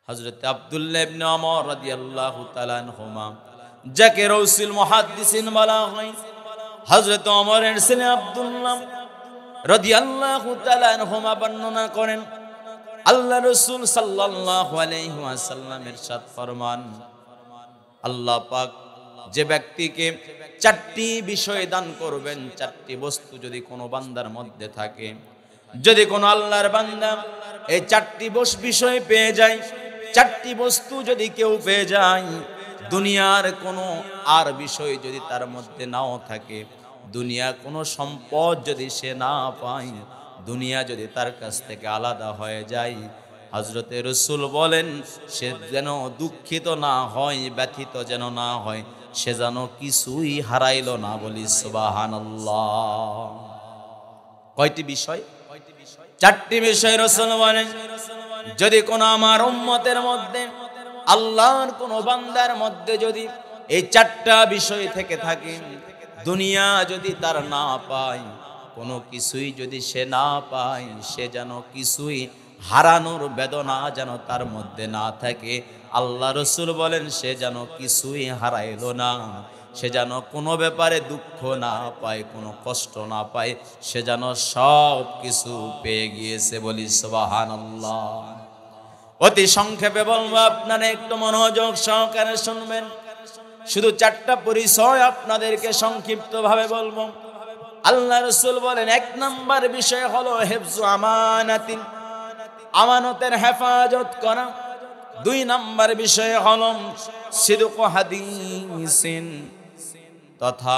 হযরত আব্দুল্লাহ ইবনে ওমর রাদিয়াল্লাহু তাআলা আনহুমা, যাকে রাউসুল মুহাদ্দিসিন বলা হয়, হযরত ওমরের ছেলে আব্দুল্লাহ রাদিয়াল্লাহু তাআলা আনহুমা বর্ণনা করেন, আল্লাহ রাসূল সাল্লাল্লাহু আলাইহি ওয়াসাল্লাম ইরশাদ ফরমান, আল্লাহ পাক যে ব্যক্তিকে চারটি বিষয় দান করবেন, চারটি বস্তু যদি কোনো বান্দার মধ্যে থাকে, যদি কোনো আল্লাহর বান্দা এই চারটি বিষয় পেয়ে যায়, চারটি বস্তু যদি কেউ পেয়ে যায়, দুনিয়ার কোনো আর বিষয় যদি তার মধ্যে নাও থাকে, দুনিয়া কোনো সম্পদ যদি সে না পায়, দুনিয়া যদি তার কাছ থেকে আলাদা হয়ে যায়, হযরতে রাসূল বলেন সে যেন দুঃখিত না হয়, ব্যথিত যেন না হয়, সে যেন কিছুই হারাইল না। বলি সুবহানাল্লাহ। কয়টি বিষয়? চারটি বিষয় রাসূল বলেন, যদি কোনো আমার উম্মতের মধ্যে, আল্লাহর কোনো বান্দার মধ্যে যদি এই চারটা বিষয় থেকে থাকে, দুনিয়া যদি তার না পায়, কোনো কিছুই যদি সে না পায়, সে যেন কিছুই হারানোর বেদনা যেন তার মধ্যে না থাকে। আল্লাহ রাসূল বলেন সে যেন কিছুই হারাইল না, সে যেন কোনো ব্যাপারে দুঃখ না পায়, কোনো কষ্ট না পায়, সে যেন সব কিছু পেয়ে গিয়েছে। বলি সুবহানাল্লাহ। অতি সংক্ষেপে বলবো, আপনারা একটু মনোযোগ সহকারে শুনবেন। শুধু চারটা পরিচয় আপনাদেরকে সংক্ষিপ্ত ভাবে বলবো। আল্লাহ রাসূল বলেন, এক নাম্বার বিষয় হলো হিফজু আমানাতিন, আমানতের হেফাজত করা। দুই নাম্বার বিষয় হলো সিদকু হাদিসিন, তথা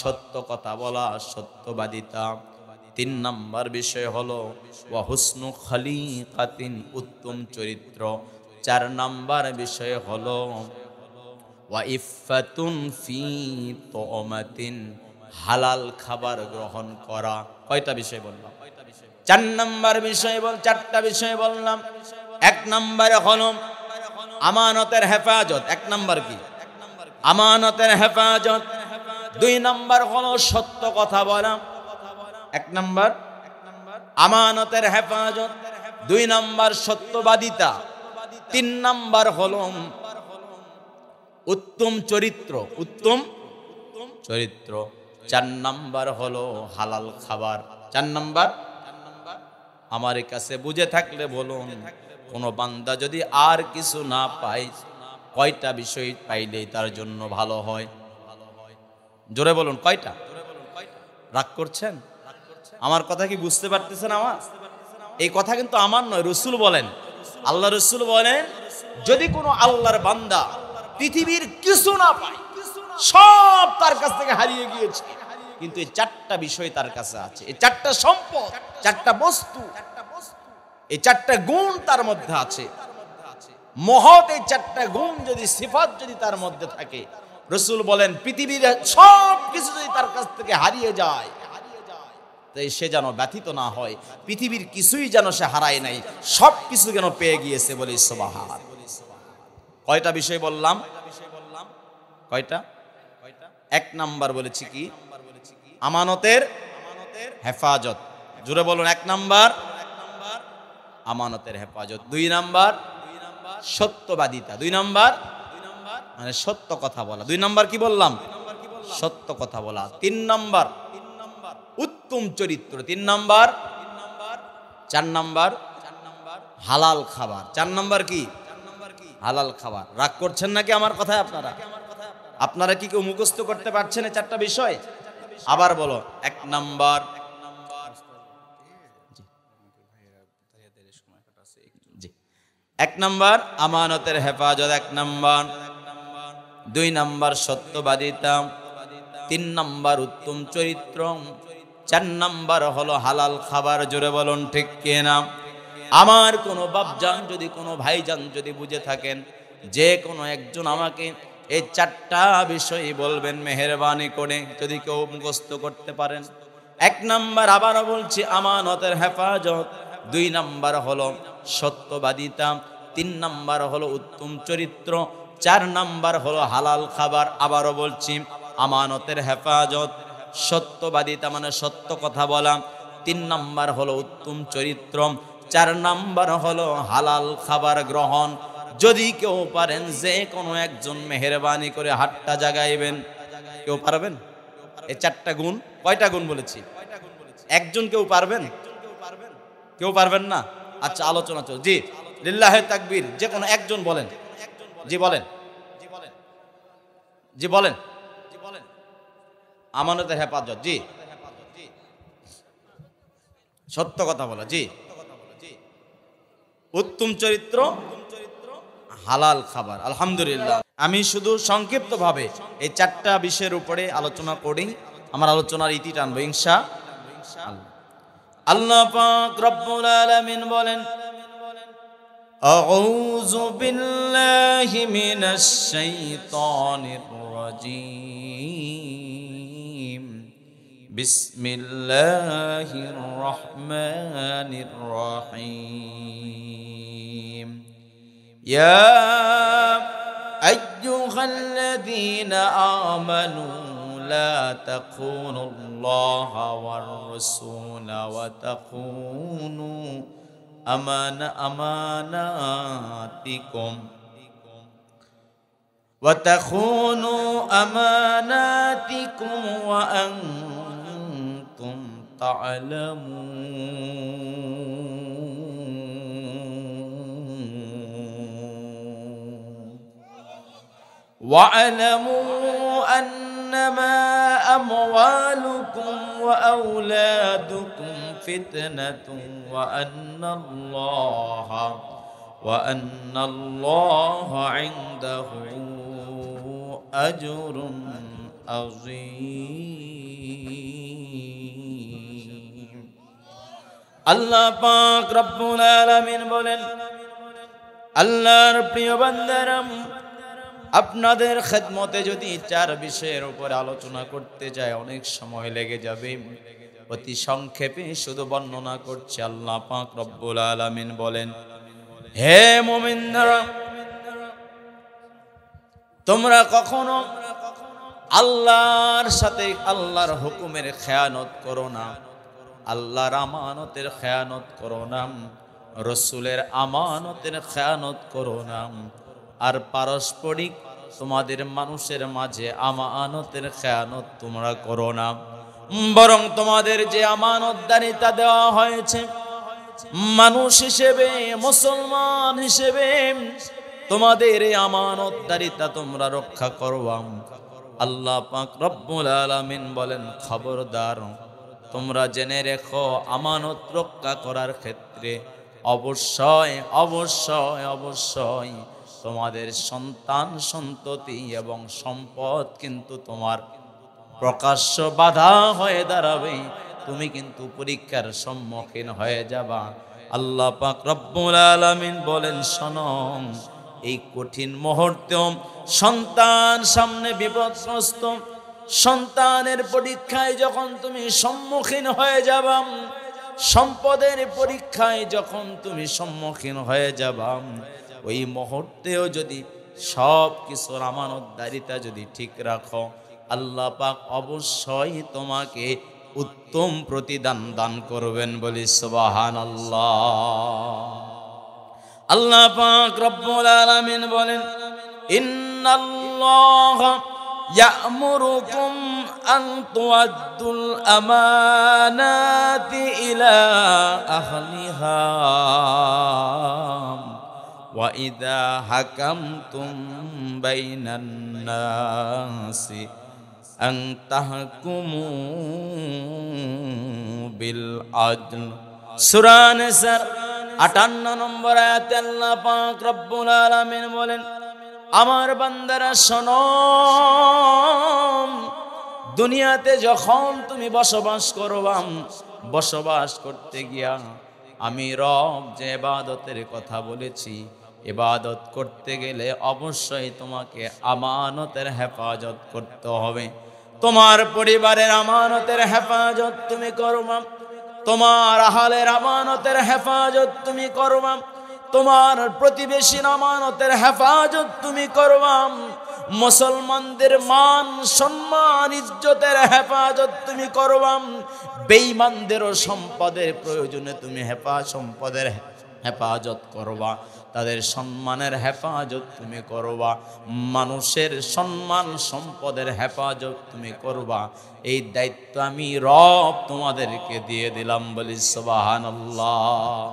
সত্য কথা বলা, সত্যবাদিতা। তিন নাম্বার বিষয় হলো ওয়া হুসনু খলিকাতিন, উত্তম চরিত্র। চার নাম্বার বিষয় হলো ওয়া ইফফাতুন ফি তুমাতিন, হালাল খাবার গ্রহণ করা। কয়টা বিষয় বললাম? চার নাম্বার বিষয় চারটা বিষয় বললাম। এক নাম্বারে হলো আমানতের হেফাজত। এক নাম্বার কি? আমানতের হেফাজত। দুই নাম্বার হলো সত্য কথা বলা। এক নাম্বার আমানতের হেফাজত, দুই নাম্বার সত্যবাদিতা, তিন নাম্বার হলো উত্তম চরিত্র, উত্তম চরিত্র। চার নাম্বার হলো হালাল খাবার। চার নাম্বার, আমার কাছে বুঝে থাকলে বলুন, কোন বান্দা যদি আর কিছু না পায়, কয়টা বিষয় পাইলেই তার জন্য ভালো হয়? জোরে বলুন, কয়টা? রাগ করছেন? আমার কথা কি বুঝতে পারতেছেন? আমার এই কথা কিন্তু আমার নয়, রাসূল বলেন। আল্লাহ রাসূল বলেন, যদি কোনো আল্লাহর বান্দা পৃথিবীর কিছু না পায়, সব তার কাছ থেকে হারিয়ে গিয়েছে, কিন্তু এই চারটা বিষয় তার কাছে আছে, এই চারটা সম্পদ, চারটা বস্তু, এই চারটা গুণ তার মধ্যে আছে, মহৎ এই চারটা গুণ যদি, সিফাত যদি তার মধ্যে থাকে, রাসূল বলেন পৃথিবীর সব কিছু যদি তার কাছ থেকে হারিয়ে যায়, তাই সে যেন ব্যথিত না হয়, পৃথিবীর কিছুই যেন সে হারায় নাই, সব কিছু যেন পেয়ে গিয়েছে। বলি সুবহান। কয়টা বিষয় বললাম? কয়টা? এক নাম্বার বলেছি কি? আমানতের হেফাজত। জোরে বলুন, এক নাম্বার আমানতের হেফাজত। দুই নাম্বার সত্যবাদিতা। দুই নাম্বার মানে সত্য কথা বলা। দুই নাম্বার কি বললাম? সত্য কথা বলা। তিন নাম্বার উত্তম চরিত্র। তিন নাম্বার, চার নাম্বার হালাল খাবার। চার নাম্বার কি? হালাল খাবার। রাগ করছেন নাকি আমার কথায়? আপনারা কি কেউ মুখস্থ করতে পারছেন এই চারটা বিষয়? আবার বলো, এক নাম্বার এক নাম্বার আমানতের হেফাজত, এক নাম্বার। দুই নাম্বার সত্যবাদিতা, তিন নাম্বার উত্তম চরিত্র, চার নাম্বার হলো হালাল খাবার। জোরে বলুন ঠিক কিনা? আমার কোনো বাপজান যদি, কোনো ভাইজান যদি বুঝে থাকেন, যে কোনো একজন আমাকে এই চারটা বিষয় বলবেন মেহেরবানি করে, যদি কেউ মুখস্থ করতে পারেন। এক নাম্বার, আবারও বলছি, আমানতের হেফাজত। দুই নাম্বার হলো সত্যবাদিতা, তিন নাম্বার হলো উত্তম চরিত্র, চার নাম্বার হলো হালাল খাবার। আবারও বলছি, আমানতের হেফাজত, সত্যবাদিতা মানে সত্য কথা বলা, তিন নাম্বার হলো উত্তম চরিত্র, 4 নাম্বার হলো হালাল খাবার গ্রহণ। যদি কেউ পারেন যে কোনো একজন মেহেরবানি করে হাতটা জাগাইবেন। কেউ পারবেন? এই 4টা গুণ, কয়টা গুণ বলেছি? একজন কেউ পারবেন? কেউ পারবেন না? আচ্ছা, আলোচনা চল। জি, লিল্লাহে তাকবীর। যে কোনো একজন বলেন। জি বলেন, জি বলেন। আমানতের হেফাজত। জি, সত্য কথা বলা। জি, উত্তম চরিত্র, হালাল খাবার। আলহামদুলিল্লাহ, আমি শুধু সংক্ষিপ্ত ভাবে এই 4টা বিষয়ের উপরে আলোচনা করি, আমার আলোচনার ইতি টানবো ইনশাআল্লাহ। আল্লাহ পাক রব্বুল আলামিন বলেন, আউযু বিল্লাহি মিনাশ শাইতানির রাজীম, বিসমিল্লাহির রহমানির রহিম। ইয়া আইয়ুহাল্লাযীনা আমানু লা তাখুনুল্লাহা ওয়ার রাসূলা ওয়া তাখুনু আমানাতিকুম ওয়া আনতুম তা'লামুন। ওয়া'লামু أنما أموالكم وأولادكم فتنة وأن الله عنده أجر عظيم। আল্লাহ পাক রব্বুল আলামিন বলেন, আল্লাহর প্রিয় বান্দারা, আপনাদের খেদমতে যদি 4 বিষয়ের উপর আলোচনা করতে যায় অনেক সময় লেগে যাবে। অতি সংক্ষেপে শুধু বর্ণনা করছি। আল্লাহ পাক রব্বুল আলামিন বলেন, হে মুমিনরা, তোমরা কখনো আল্লাহর সাথে আল্লাহর হুকুমের খেয়ানত করো না, আল্লাহর আমানতের খেয়ানত করো না, রাসূলের আমানতের খেয়ানত করো না, আর পারস্পরিক তোমাদের মানুষের মাঝে আমানতের খেয়ানত তোমরা করো না। বরং তোমাদের যে আমানতদারিতা দেওয়া হয়েছে, মানুষ হিসেবে, মুসলমান হিসেবে তোমাদের এই আমানতদারিতা তোমরা রক্ষা করো। আল্লাহ পাক রব্বুল আলামিন বলেন, খবরদার, তোমরা জেনে রেখো আমানত রক্ষা করার ক্ষেত্রে অবশ্যই অবশ্যই অবশ্যই তোমাদের সন্তান সন্ততি এবং সম্পদ কিন্তু তোমার প্রকাশ্য বাধা হয়ে দাঁড়াবে। তুমি কিন্তু পরীক্ষার সম্মুখীন হয়ে যাবা। আল্লাহ পাক রব্বুল আলামিন বলেন, শোনো, এই কঠিন মুহূর্তেও সন্তান সামনে বিপদগ্রস্ত, সন্তানের পরীক্ষায় যখন তুমি সম্মুখীন হয়ে যাবা, সম্পদের পরীক্ষায় যখন তুমি সম্মুখীন হয়ে যাবা, ওই মুহূর্তেও যদি সব কিছুর আমানতদারিতা যদি ঠিক রাখো, আল্লাহ পাক অবশ্যই তোমাকে উত্তম প্রতিদান দান করবেন। বলি সুবহানাল্লাহ। আল্লাহ পাক রব্বুল আলামিন বলেন, ইন্নাল্লাহা ইয়া'মুরুকুম আন তুআদ্দুল আমানাতি ইলা আহলিহা ওয়া ইযা হাকামতুম বাইনান নাসি আন তাহকুমু বিল আদল। সূরা নিসার 58 নম্বর আয়াতে আল্লাহ পাক রব্বুল আলামিন বলেন, আমার বান্দারা শোনো, দুনিয়াতে যখন তুমি বসবাস করবা, বসবাস করতে গিয়া আমি রব যে ইবাদতের কথা বলেছি, ইবাদত করতে গেলে অবশ্যই তোমাকে আমানতের হেফাজত করতে হবে। তোমার পরিবারের আমানতের হেফাজত তুমি করবা, তোমার আহলের আমানতের হেফাজত তুমি করবা, তোমার প্রতিবেশীর আমানতের হেফাজত তুমি করবা। মুসলমানদের মান সম্মান ইজ্জতের হেফাজত তুমি করবা, বেঈমানদেরও সম্পদের প্রয়োজনে তুমি সম্পদের হেফাজত করবা, তাদের সম্মানের হেফাজত তুমি করবা, মানুষের সম্মান সম্পদের হেফাজত তুমি করবা। এই দায়িত্ব আমি রব তোমাদেরকে দিয়ে দিলাম, বলি সুবহানাল্লাহ।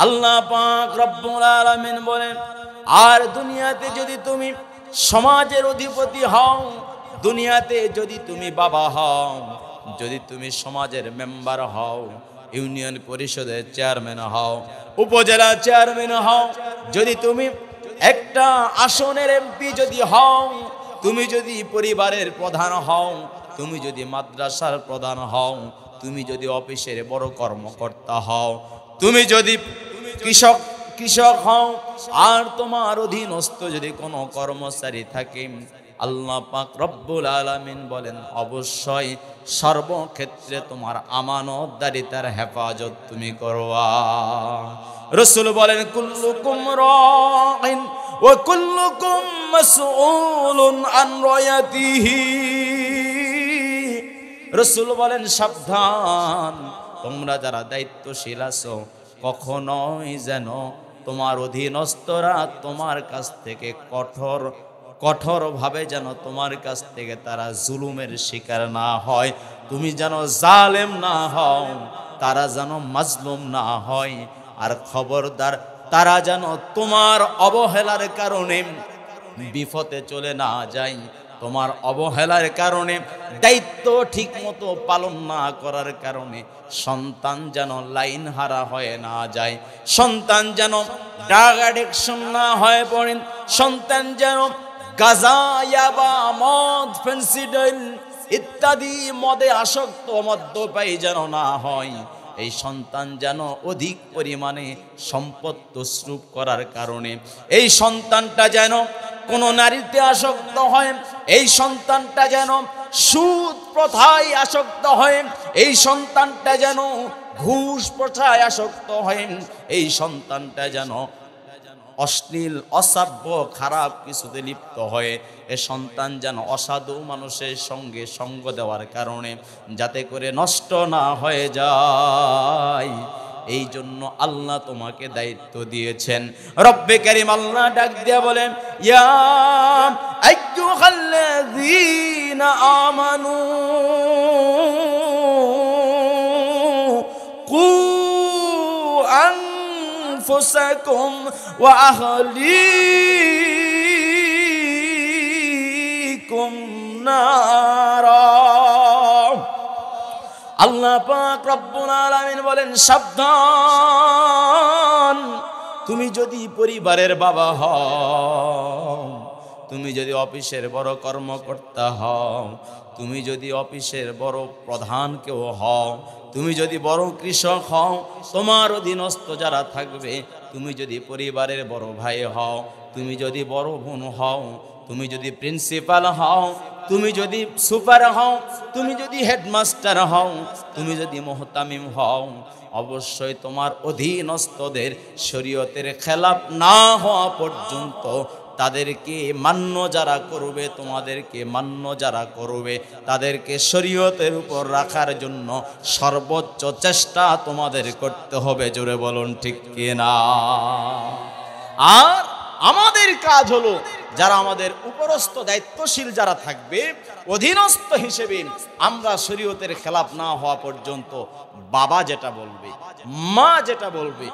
আল্লাহ পাক রব্বুল আলামিন বলেন, আর দুনিয়াতে যদি তুমি সমাজের অধিপতি হও, দুনিয়াতে যদি তুমি বাবা হও, যদি তুমি সমাজের মেম্বার হও, ইউনিয়ন পরিষদের চেয়ারম্যান হও, উপজেলা চেয়ারম্যান হও, যদি তুমি একটা আসনের এমপি যদি হও, তুমি যদি পরিবারের প্রধান হও, তুমি যদি মাদ্রাসার প্রধান হও, তুমি যদি অফিসের বড় কর্মকর্তা হও, তুমি যদি কৃষক হও, আর তোমার অধীনস্থ যদি কোনো কর্মচারী থাকে, আল্লাহ পাক রব্বুল আলামিন বলেন অবশ্যই সর্বক্ষেত্রে তোমার আমানতদারিতার হেফাজত তুমি করবা। রাসূল বলেন কুল্লুকুম রাইন ওয়া কুল্লুকুম মাসউলুন আন রায়াতিহি। রাসূল বলেন সাবধান, তোমরা যারা দায়িত্বশীল আছো, কখনোই যেন তোমার অধীনস্থরা তোমার কাছ থেকে কঠোরভাবে যেন তোমার কাছ থেকে তারা জুলুমের শিকার না হয়, তুমি যেন জালেম না হও, তারা যেন মাজলুম না হয়। আর খবরদার তারা যেন তোমার অবহেলার কারণে বিপদে চলে না যায়, তোমার অবহেলার কারণে, দায়িত্ব ঠিক মতো পালন না করার কারণে সন্তান যেন লাইন হারা হয়ে না যায়, সন্তান যেন ড্রাগ অ্যাডিকশন না হয়ে পড়েন, সন্তান যেন গাঁজা, ইয়াবা, মদ, ফেন্সিডিল ইত্যাদি মদে আসক্ত মদ্যপায়ী যেন না হয়, এই সন্তান যেন অধিক পরিমাণে সম্পদ তসরুপ করার কারণে এই সন্তানটা যেন কোনো নারীতে আসক্ত হয়, এই সন্তানটা যেন সুদ প্রথায় আসক্ত হয়, এই সন্তানটা যেন ঘুষ প্রথায় আসক্ত হয়, এই সন্তানটা যেন অশ্লীল অসভ্য খারাপ কিছুতে লিপ্ত হয়ে, এ সন্তান যেন অসাধু মানুষের সঙ্গে সঙ্গ দেওয়ার কারণে যাতে করে নষ্ট না হয়ে যায়, এই জন্য আল্লাহ তোমাকে দায়িত্ব দিয়েছেন। রব্বে কারীম আল্লাহ ডাক দিয়া বলেন, ইয়া আইয়ুহাল্লাযীনা আমানু কু আনফুসাকুম ওয়া আহলিকুম নারা। আল্লাহ পাক রব্বুল আলামিন বলেন সাবধান, তুমি যদি পরিবারের বাবা হও, তুমি যদি অফিসের বড় কর্মকর্তা হও, তুমি যদি অফিসের বড় প্রধান কেউ হও, তুমি যদি বড় কৃষক হও, তোমার অধীনস্থ যারা থাকবে, তুমি যদি পরিবারের বড় ভাই হও, তুমি যদি বড় বোন হও, তুমি যদি প্রিন্সিপাল হও, তুমি যদি সুপার হও, তুমি যদি হেডমাস্টার হও, তুমি যদি মুহতামিম হও, অবশ্যই তোমার অধীনস্থদের শরীয়তের খেলাফ না হওয়া পর্যন্ত তাদেরকে মান্য যারা করবে, তোমাদেরকে মান্য যারা করবে, তাদেরকে শরীয়তের উপর রাখার জন্য সর্বোচ্চ চেষ্টা তোমাদের করতে হবে। জোরে বলুন ঠিক কিনা? আর আমাদের কাজ হলো, যারা আমাদের উপরস্থ দায়িত্বশীল যারা থাকবে, অধীনস্থ হিসেবে আমরা শরীয়তের খেলাফ না হওয়া পর্যন্ত বাবা যেটা বলবে, মা যেটা বলবে,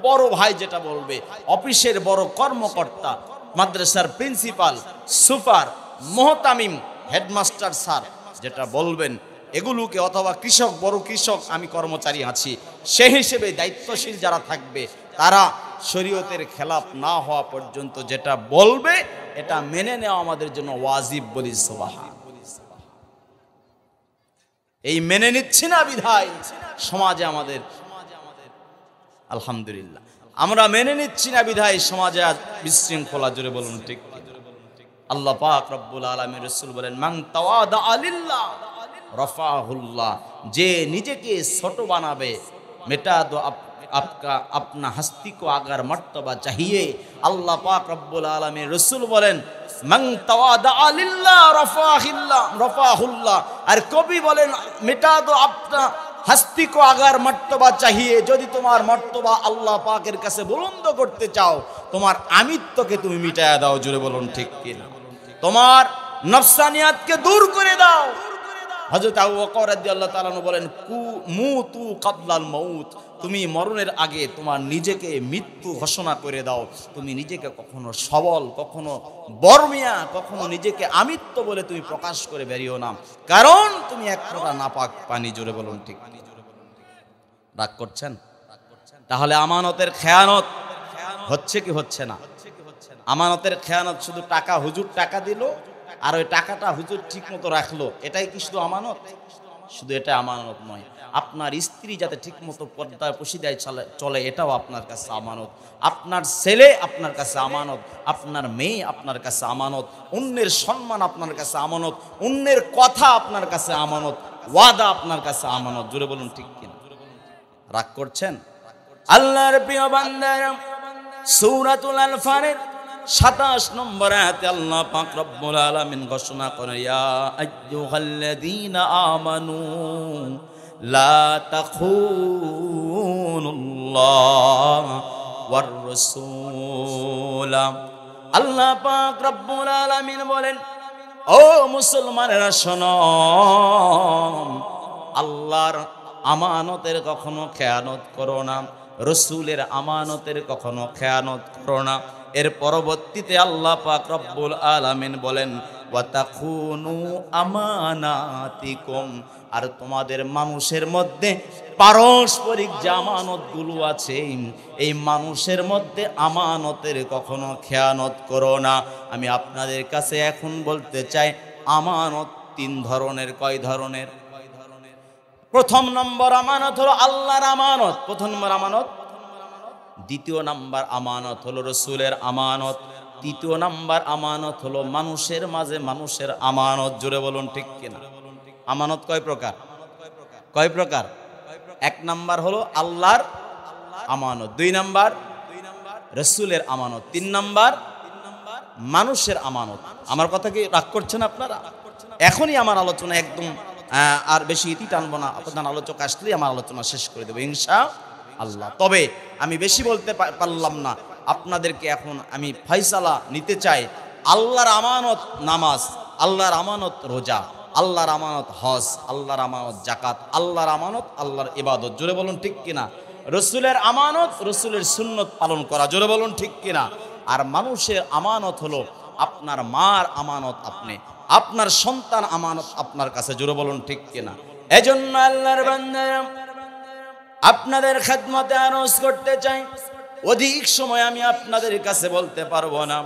বড় ভাই যেটা বলবে, অফিসের বড় কর্মকর্তা, মাদ্রাসার প্রিন্সিপাল, সুপার, মুহতামিম, হেডমাস্টার স্যার যেটা বলবেন, এগুলোকে, অথবা কৃষক, বড় কৃষক, আমি কর্মচারী আছি, সেই হিসেবে দায়িত্বশীল যারা থাকবে তারা শরীয়তের খেলাফ না হওয়া পর্যন্ত যেটা বলবে এটা মেনে নেওয়া আমাদের জন্য ওয়াজিব। বলি সুবহান। এই মেনে নিচ্ছি না বিধায় সমাজে আমাদের, আলহামদুলিল্লাহ, আমরা মেনে নিচ্ছি না বিধায় সমাজে আজ বিশৃঙ্খলা। জোরে বলুন ঠিক। আল্লাহ পাক রব্বুল আলামিন, রাসূল বলেন, মান তাওয়াদা লিল্লাহ রাফাহুল্লাহ, যে নিজেকে ছোট বানাবে, आपका अपना हस्ती को अगर मर्तबा चाहिए, अल्लाह पाक रब्बुल आलमीन रसूल बोलेन মান তাওয়াদা লিল্লাহ রাফাহুল্লাহ। আর কবি বলেন মিটা দো আপনা हस्ती को अगर मर्तबा चाहिए, যদি তোমার মর্তবা আল্লাহ পাকের কাছে বুলন্দ করতে চাও, তোমার আমিত্বকে তুমি মিটায়া দাও। জোরে বলুন ঠিক কিনা? তোমার নফসানিয়াতকে দূর করে দাও। হযরত আবু বকর রাদিয়াল্লাহু তাআলা বলেন মুতু ক্বাবলাল মাউত, তুমি মরণের আগে তোমার নিজেকে মৃত্যু ঘোষণা করে দাও। তুমি নিজেকে কখনো সবল, কখনো বর্মিয়া, কখনো নিজেকে আমিত্ব বলে তুমি প্রকাশ করে বেরিও না, কারণ তুমি এক ফোঁটা নাপাক পানি। জোরে বলুন ঠিক? রাগ করছেন? তাহলে আমানতের খেয়ানত হচ্ছে কি হচ্ছে না? আমানতের খেয়ানত শুধু টাকা, হুজুর টাকা দিল আর ওই টাকাটা হুজুর ঠিক মতো রাখলো, এটাই কি শুধু আমানত? শুধু এটা আমানত নয়, আপনার স্ত্রী যাতে ঠিক মতো পর্দায় পশিদায় চলে এটাও আপনার কাছে আমানত। আপনার ছেলে আপনার কাছে আমানত, আপনার মেয়ে আপনার কাছে আমানত, অন্যের সম্মান আপনার কাছে আমানত, অন্যের কথা আপনার কাছে আমানত, ওয়াদা আপনার কাছে আমানত। জোরে বলুন ঠিক কিনা? রাগ করছেন? আল্লাহর প্রিয় বান্দারা, সূরাতুল আনফালের 27 নম্বর আয়াতে আল্লাহ পাক রব্বুল আলামিন ঘোষণা করেন, ইয়া আইয়ুহাল্লাযীনা আমানু লা তাখুনুল্লাহ ওয়ার রাসূল। আল্লাহ পাক রব্বুল আলামিন বলেন, ও মুসলমানেরা শোনো, আল্লাহর আমানতের কখনো খেয়ানত করো না, রসুলের আমানতের কখনো খেয়ানত করো না। এর পরবর্তীতে আল্লাহ পাক রব্বুল আলামিন বলেন, ওয়া তাখুনু আমানাতিকুম, আর তোমাদের মানুষের মধ্যে পারস্পরিক যে আমানতগুলো আছে, এই মানুষের মধ্যে আমানতের কখনো খেয়ানত করো না। আমি আপনাদের কাছে এখন বলতে চাই, আমানত 3 ধরনের। কয় ধরনের? প্রথম নম্বর আমানত হলো আল্লাহর আমানত, প্রথম নম্বর আমানত। দ্বিতীয় নাম্বার আমানত হলো রসুলের আমানত। তৃতীয় নাম্বার আমানত হলো মানুষের মাঝে মানুষের আমানত। জোরে বলুন ঠিক কিনা? আমানত কয় প্রকার? কয় প্রকার? 1 নাম্বার হলো আল্লাহর আমানত, 2 নাম্বার রসুলের আমানত, 3 নাম্বার মানুষের আমানত। আমার কথা কি রাগ করছেন আপনারা? এখনই আমার আলোচনা একদম আর বেশি ইতি টানবো না, আপনার আলোচক আসলেই আমার আলোচনা শেষ করে দেবো ইনশাআল্লাহ। তবে আমি বেশি বলতে পারলাম না, আপনাদেরকে এখন আমি ফয়সালা নিতে চাই। আল্লাহর আমানত নামাজ, আল্লাহর আমানত রোজা, আল্লাহর আমানত হজ, আল্লাহর আমানত জাকাত, আল্লাহর আমানত আল্লাহর ইবাদত। জোরে বলুন ঠিক কিনা? রসুলের আমানত রসুলের সুন্নত পালন করা। জোরে বলুন ঠিক কিনা? আর মানুষের আমানত হলো আপনার মার আমানত, আপনি আপনার সন্তান আমানত আপনার কাছে। জোরে বলুন ঠিক কিনা? এজন্য আল্লাহর বান্দারা, আপনাদের খেদমতে আরজ করতে চাই, অধিক সময় আমি আপনাদের কাছে বলতে পারবো না,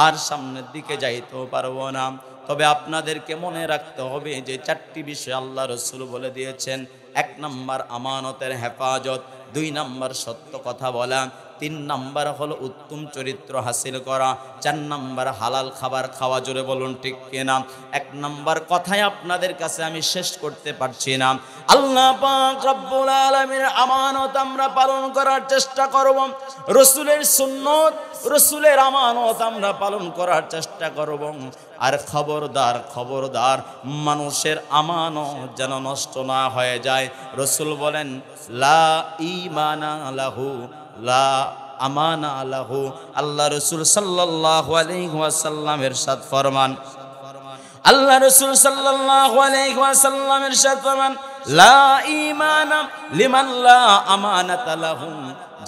আর সামনের দিকে যাইতেও পারবো না। তবে আপনাদেরকে মনে রাখতে হবে যে 4টি বিষয় আল্লাহ রসুল বলে দিয়েছেন। 1 নাম্বার আমানতের হেফাজত, 2 নাম্বার সত্য কথা বলা, 3 নাম্বার হলো উত্তম চরিত্র হাসিল করা, 4 নাম্বার হালাল খাবার খাওয়া। জোরে বলুন ঠিক কিনা? 1 নাম্বার কথায় আপনাদের কাছে আমি শেষ করতে পারছি না। আল্লাহ পাক রব্বুল আলামিনের আমানত আমরা পালন করার চেষ্টা করব, রসুলের সুন্নত রসুলের আমানত আমরা পালন করার চেষ্টা করব। আর খবরদার খবরদার, মানুষের আমানত যেন নষ্ট না হয়ে যায়। রসুল বলেন, লা ঈমানা লাহু লা আমানা লাহু। আল্লাহ রসুল সাল্লাল্লাহু আলাইহি ওয়াসাল্লাম ইরশাদ ফরমান, আল্লাহ রসুল সাল্লাল্লাহু আলাইহি ওয়াসাল্লাম ইরশাদ ফরমান, লা ঈমানা লিমান লা আমানাতা লাহু।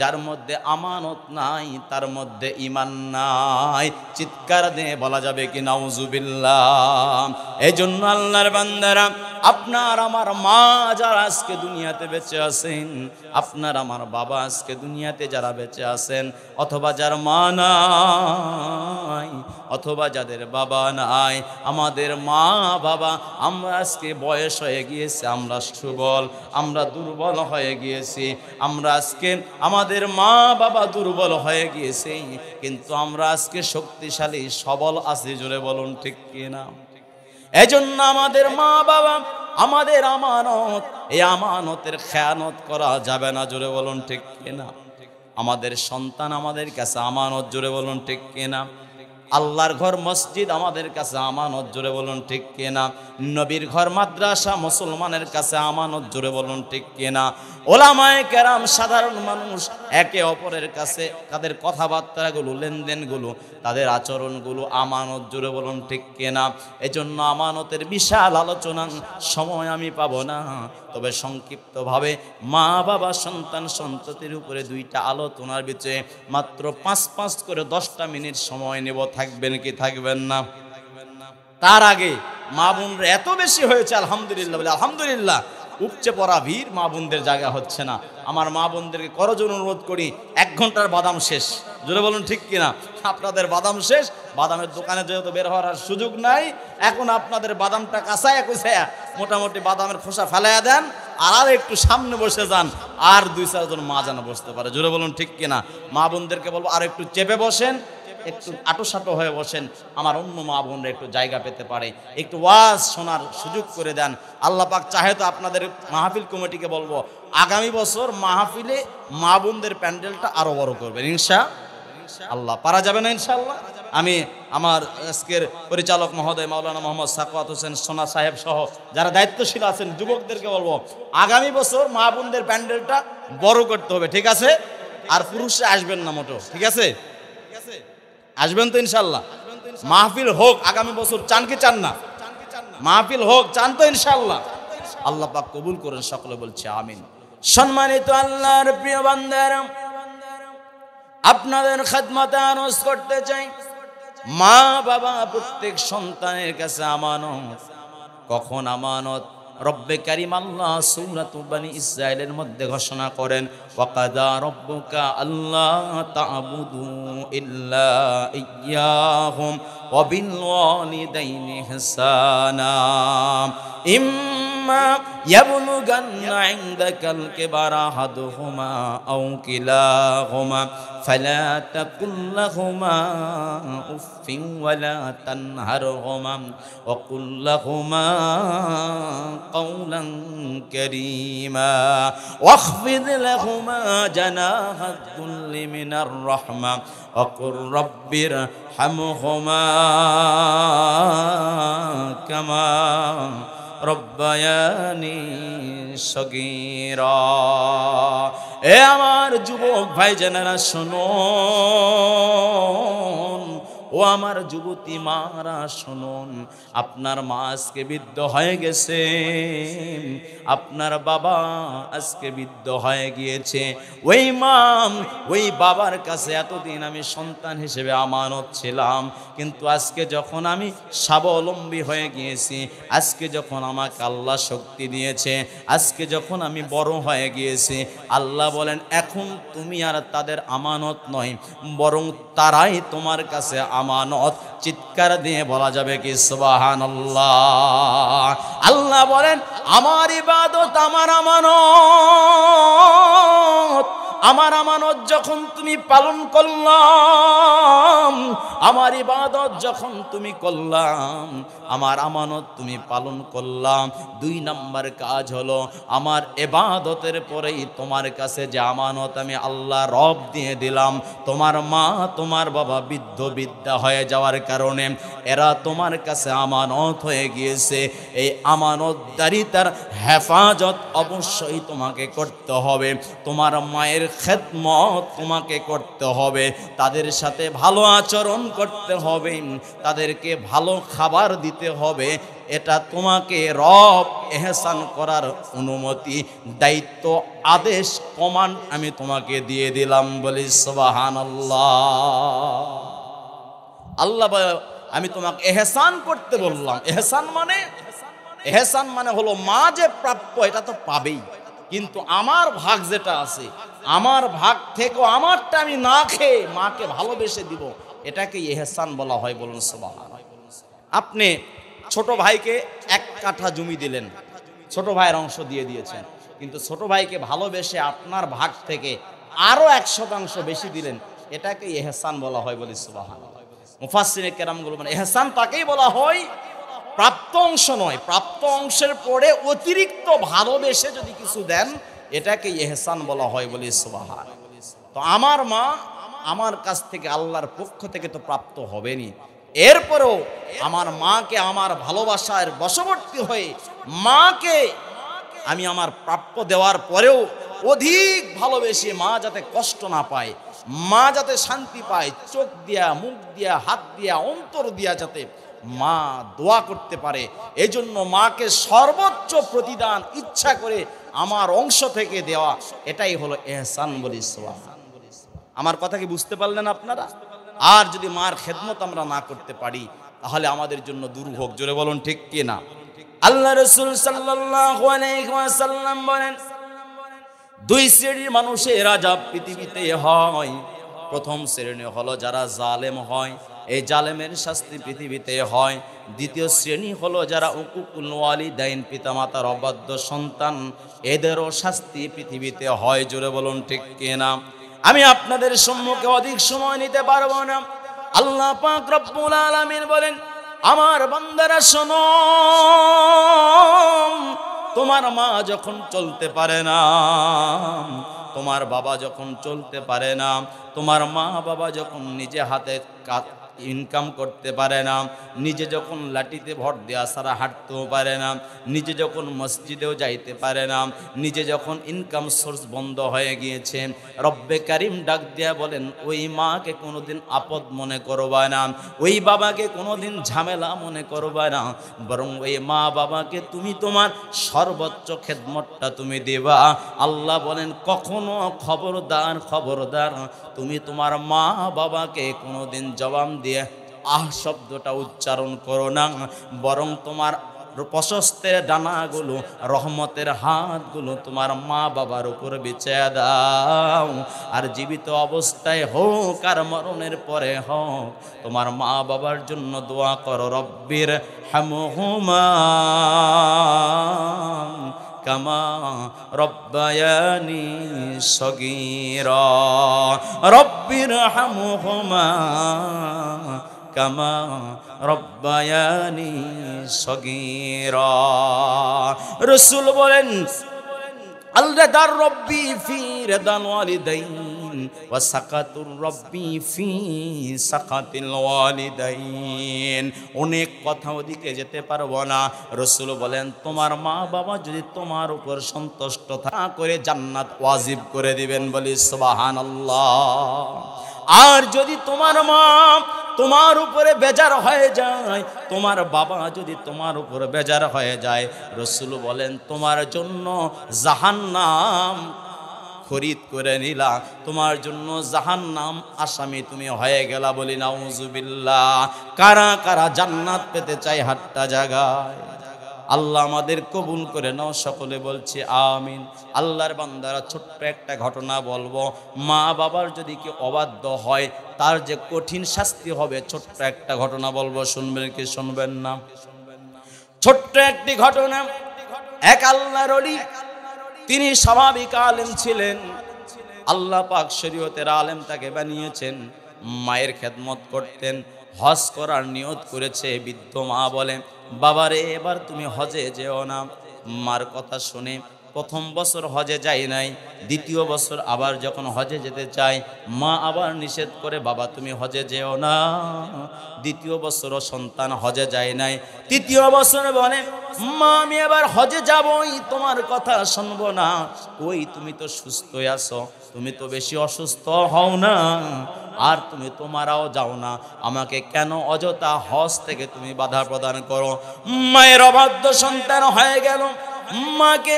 যার মধ্যে আমানত নাই তার মধ্যে ঈমান নাই। চিৎকার দিয়ে বলা যাবে কি নাউজুবিল্লাহ? এজন্য আল্লাহর বান্দারা, আপনার আমার মা যারা আজকে দুনিয়াতে বেঁচে আছেন, আপনার আমার বাবা আজকে দুনিয়াতে যারা বেঁচে আছেন, অথবা যার মা নাই, অথবা যাদের বাবা নাই, আমাদের মা বাবা, আমরা আজকে বয়স হয়ে গিয়েছে, আমরা সুবল, আমরা দুর্বল হয়ে গিয়েছি। আমরা আজকে আমাদের মা বাবা দুর্বল হয়ে গিয়েছে, কিন্তু আমরা আজকে শক্তিশালী সবল আছি। জোরে বলুন ঠিক কিনা? এজন্য আমাদের মা বাবা আমাদের আমানত, এই আমানতের খেয়ানত করা যাবে না। জোরে বলুন ঠিক কিনা? আমাদের সন্তান আমাদের কাছে আমানত, জোরে বলুন ঠিক কিনা? আল্লাহর ঘর মসজিদ আমাদের কাছে আমানত, জোরে বলুন ঠিক কিনা? নবীর ঘর মাদ্রাসা মুসলমানের কাছে আমানত, জোরে বলুন ঠিক কিনা? ওলামায়ে কেরাম সাধারণ মানুষ একে অপরের কাছে তাদের কথাবার্তাগুলো, লেনদেনগুলো, তাদের আচরণগুলো আমানত, জোরে বলুন ঠিক কিনা? এজন্য আমানতের বিশাল আলোচনা সময় আমি পাবো না, তবে সংক্ষিপ্তভাবে মা বাবা সন্তান সন্ততির উপরে দুইটা আলোচনার ভিতরে মাত্র 5 করে 10টা মিনিট সময় নেব। থাকবেন কি থাকবেন না? তার আগে মা বোনরা এত বেশি হয়েছে আলহামদুলিল্লাহ বলে আলহামদুলিল্লাহ, উপচে পড়া ভিড়, মা বোনদের জায়গা হচ্ছে না। আমার মা বোনদেরকে করজোর অনুরোধ করি, 1 ঘন্টার বাদাম শেষ, জোরে বলুন ঠিক কিনা? আপনাদের বাদাম শেষ, বাদামের দোকানে যেহেতু বের হওয়ার আর সুযোগ নাই, এখন আপনাদের বাদামটা কাঁচায়া কুচায়া মোটামুটি বাদামের খোসা ফেলাইয়া দেন, আর একটু সামনে বসে যান, আর 2-4 জন মা যেন বসতে পারে। জোরে বলুন ঠিক কিনা? মা বোনদেরকে বলবো আর একটু চেপে বসেন, একটু আটোসাটো হয়ে বসেন, আমার অন্য মা বোনরা একটু জায়গা পেতে পারে, একটু ওয়াজ শোনার সুযোগ করে দেন। আল্লাহ পাক চাহে তো আপনাদের মাহফিল কমিটিকে বলবো আগামী বছর মাহফিলে মা বোনদের প্যান্ডেলটা আরো বড় করবেন ইনশাআল্লাহ। পারা যাবে না ইনশাআল্লাহ? আমি আমার আজকের পরিচালক মহোদয় মাওলানা মোহাম্মদ সাকওয়াত হোসেন সোনা সাহেব সহ যারা দায়িত্বশীল আছেন যুবকদেরকে বলবো আগামী বছর মা বোনদের প্যান্ডেলটা বড় করতে হবে, ঠিক আছে? আর পুরুষরা আসবেন না মোটো, ঠিক আছে? আসবেন তো ইনশাআল্লাহ? মাহফিল হোক আগামী বছর, চান কি চান না? মাহফিল হোক, চান তো ইনশাআল্লাহ? আল্লাহ পাক কবুল করেন, সকলে বলছে আমিন। সম্মানিত আল্লাহর প্রিয় বান্দারা, আপনাদের খেদমতে আরজ করতে চাই, মা বাবা প্রত্যেক সন্তানের কাছে আমানত। কখন আমানত? রব্বে কারীম আল্লাহ সূরাত বনী ইসরাঈলের মধ্যে ঘোষণা করেন, ওয়াকাদা রব্বুকা আল্লা তা'বুদু ইল্লা ইয়্যাহুম ওয়া বিল ওয়ালিদাইনি ইহসানা ইম্মা ইয়াবলুগান্না ইনদাকাল কিবারা আহাদুহুমা আও কিলাহুমা ফালা তাকুল লাহুমা উফফিন ওয়ালা তানহারহুমা ওয়া কুল লাহুমা قولا كريما واخفض لهما جناح الذل من الرحمة وقل رب ارحمهما كما ربياني صغيرا। এ আমার যুবক ভাই জানেরা শুনুন, ও আমার যুবতী মারা শুনুন, আপনার মা আজকে বৃদ্ধ হয়ে গেছে, আপনার বাবা আজকে বৃদ্ধ হয়ে গিয়েছে। ওই মা ওই বাবার কাছে এতদিন আমি সন্তান হিসেবে আমানত ছিলাম, কিন্তু আজকে যখন আমি স্বাবলম্বী হয়ে গিয়েছি, আজকে যখন আমাকে আল্লাহ শক্তি দিয়েছে, আজকে যখন আমি বড় হয়ে গিয়েছি, আল্লাহ বলেন এখন তুমি আর তাদের আমানত নয়, বরং তারাই তোমার কাছে আমানত। চিৎকার দিয়ে বলা যাবে কি সুবহানাল্লাহ? আল্লাহ বলেন আমার ইবাদত আমার আমানত, আমার আমানত যখন তুমি পালন করলাম, আমার ইবাদত যখন তুমি করলাম, আমার আমানত তুমি পালন করলাম, 2 নাম্বার কাজ হলো আমার ইবাদতের পরেই তোমার কাছে যে আমানত আমি আল্লাহ রব দিয়ে দিলাম, তোমার মা তোমার বাবা বৃদ্ধ বিদ্যা হয়ে যাওয়ার কারণে এরা তোমার কাছে আমানত হয়ে গিয়েছে। এই আমানতদারিতার হেফাজত অবশ্যই তোমাকে করতে হবে, তোমার মায়ের খেদমত তোমাকে করতে হবে, তাদের সাথে ভালো আচরণ করতে হবে, তাদেরকে ভালো খাবার দিতে হবে। এটা তোমাকে রব এহসান করার অনুমতি, দায়িত্ব, আদেশ, কমান্ড আমি তোমাকে দিয়ে দিলাম। বলি সুবহানাল্লাহ। আল্লাহ আমি তোমাকে এহসান করতে বললাম। এহসান মানে হলো মা যে প্রাপ্য এটা তো পাবেই, কিন্তু আমার ভাগ যেটা আছে, আমার ভাগ থেকেও আমারটা আমি না খেয়ে মাকে ভালোবেসে দিব, এটাকে ইহসান বলা হয়। বলুন সুবহানাল্লাহ। আপনি ছোট ভাইকে 1 কাঠা জমি দিলেন, ছোট ভাইয়ের অংশ দিয়ে দিয়েছেন, কিন্তু ছোট ভাইকে ভালোবেসে আপনার ভাগ থেকে আরো 1% বেশি দিলেন, এটাকে ইহসান বলা হয়। বলি সুবহানাল্লাহ। মুফাসসিরে কেরামগুলো মানে ইহসান তাকেই বলা হয় প্রাপ্ত অংশ নয়, প্রাপ্ত অংশের পরে অতিরিক্ত ভালোবেসে যদি কিছু দেন এটাকে ইহসান বলা হয় বলি সুবহান। তো আমার মা আমার কাছ থেকে আল্লাহর পক্ষ থেকে তো প্রাপ্ত হবেনি, এরপরেও আমার মাকে আমার ভালোবাসার বশবর্তী হয়ে মাকে আমি আমার প্রাপ্য দেওয়ার পরেও অধিক ভালোবেসে মা যাতে কষ্ট না পায়, মা যাতে শান্তি পায়, চোখ দিয়া, মুখ দিয়া, হাত দিয়া, অন্তর দিয়া যাতে মা দোয়া করতে পারে, এজন্য মাকে সর্বোচ্চ প্রতিদান ইচ্ছা করে আমার অংশ থেকে দেওয়া, এটাই হলো ইহসান বলি সুবহান। আমার কথা কি বুঝতে পারলেন আপনারা? আর যদি মার খেদমত আমরা না করতে পারি তাহলে আমাদের জন্য দুর্ভোগ। জোরে বলুন ঠিক কি না? আল্লাহ রাসূল সাল্লাল্লাহু আলাইহি ওয়াসাল্লাম বলেন, দুই শ্রেণীর মানুষের আযাব পৃথিবীতে হয়। প্রথম শ্রেণী হলো যারা জালেম হয়, এই জালেমের শাস্তি পৃথিবীতে হয়। দ্বিতীয় শ্রেণী হলো যারা উকুকুল ওয়ালিদাইন, পিতামাতার অবাধ্য সন্তান, এদেরও শাস্তি পৃথিবীতে হয়। জোরে বলুন ঠিক কি না? আমি আপনাদের সম্মুখে অধিক সময় নিতে পারবো না। আল্লাহ পাক রব্বুল আলামিন বলেন, আমার বান্দারা শোনো, তোমার মা যখন চলতে পারে না, তোমার বাবা যখন চলতে পারে না, তোমার মা বাবা যখন নিজে হাতে ইনকাম করতে পারে না, নিজে যখন লাঠিতে ভর দেওয়া ছাড়া হাঁটতেও পারে না, নিজে যখন মসজিদেও যাইতে পারে না, নিজে যখন ইনকাম সোর্স বন্ধ হয়ে গিয়েছে, রব্বে কারিম ডাক দিয়া বলেন, ওই মাকে কোনোদিন আপদ মনে করবা না, ওই বাবাকে কোনোদিন ঝামেলা মনে করবা না, বরং ওই মা বাবাকে তুমি তোমার সর্বোচ্চ খেদমতটা তুমি দেবা। আল্লাহ বলেন, কখনো খবরদার খবরদার তুমি তোমার মা বাবাকে কোনোদিন জবাব দিয়ে শব্দটা উচ্চারণ করো না, বরং তোমার প্রশস্তের ডানাগুলো, রহমতের হাতগুলো তোমার মা বাবার উপর বিছিয়ে দাও। আর জীবিত অবস্থায় হোক আর মরণের পরে হোক, তোমার মা বাবার জন্য দোয়া করো, রব্বির হামহুমা কামা রব্বায়ানি সগীরা, রব্বির হামহুমা কামা রব্বায়ানি সগীরা। রাসূল বলেন, আল-রাদার রব্বি ফি রাদাল ওয়ালিদাইন ওয়া সাকাতুর রব্বি ফি সাকাতিল ওয়ালিদাইন। অনেক কথা ওদিকে যেতে পারবো না। রাসূল বলেন, তোমার মা বাবা যদি তোমার উপর সন্তুষ্ট না করে জান্নাত ওয়াজিব করে দিবেন, বলি সুবহানাল্লাহ। আর যদি তোমার মা তোমার উপরে বেজার হয়ে যায়, তোমার বাবা যদি তোমার উপরে বেজার হয়ে যায়, রাসূল বলেন, তোমার জন্য জাহান্নাম খরিদ করে নিলা, তোমার জন্য জাহান্নাম আসামি তুমি হয়ে গেলা, বলি নাউজুবিল্লাহ। কারা কারা জান্নাত পেতে চাই হাতটা জাগায়। আল্লাহ আমাদের কবুল করে নাও, সকলে বলছি আমিন। আল্লাহর বান্দারা, ছোট্ট একটা ঘটনা বলবো। মা বাবার যদি কেউ অবাধ্য হয় তার যে কঠিন শাস্তি হবে, ছোট্ট একটা ঘটনা বলবো, শুনবেন কি শুনবেন না? ছোট্ট একটি ঘটনা। এক আল্লাহর ওলি, তিনি স্বাভাবিক আলেম ছিলেন, আল্লাহ পাক শরীয়তের আলেম তাকে বানিয়েছেন। মায়ের খেদমত করতেন, হজ করার নিয়ত করেছে। বৃদ্ধ মা বলে, বাবারে এবার তুমি হজে যেও না। মার কথা শুনে প্রথম বছর হজে যায় নাই, দ্বিতীয় বছর আবার যখন হজে যেতে চায়, মা আবার নিষেধ করে, বাবা তুমি হজে যেও না। দ্বিতীয় বছরও সন্তান হজে যায় নাই। তৃতীয় বছর বলে, মা আমি এবার হজে যাবই, তোমার কথা শুনবো না। ওই তুমি তো সুস্থই আছো, তুমি তো বেশি অসুস্থ হও না, আর তুমি তো মারাও যাও না, আমাকে কেন অযথা হজ থেকে তুমি বাধা প্রদান করো? মায়ের অবাধ্য সন্তান হয়ে গেল, মাকে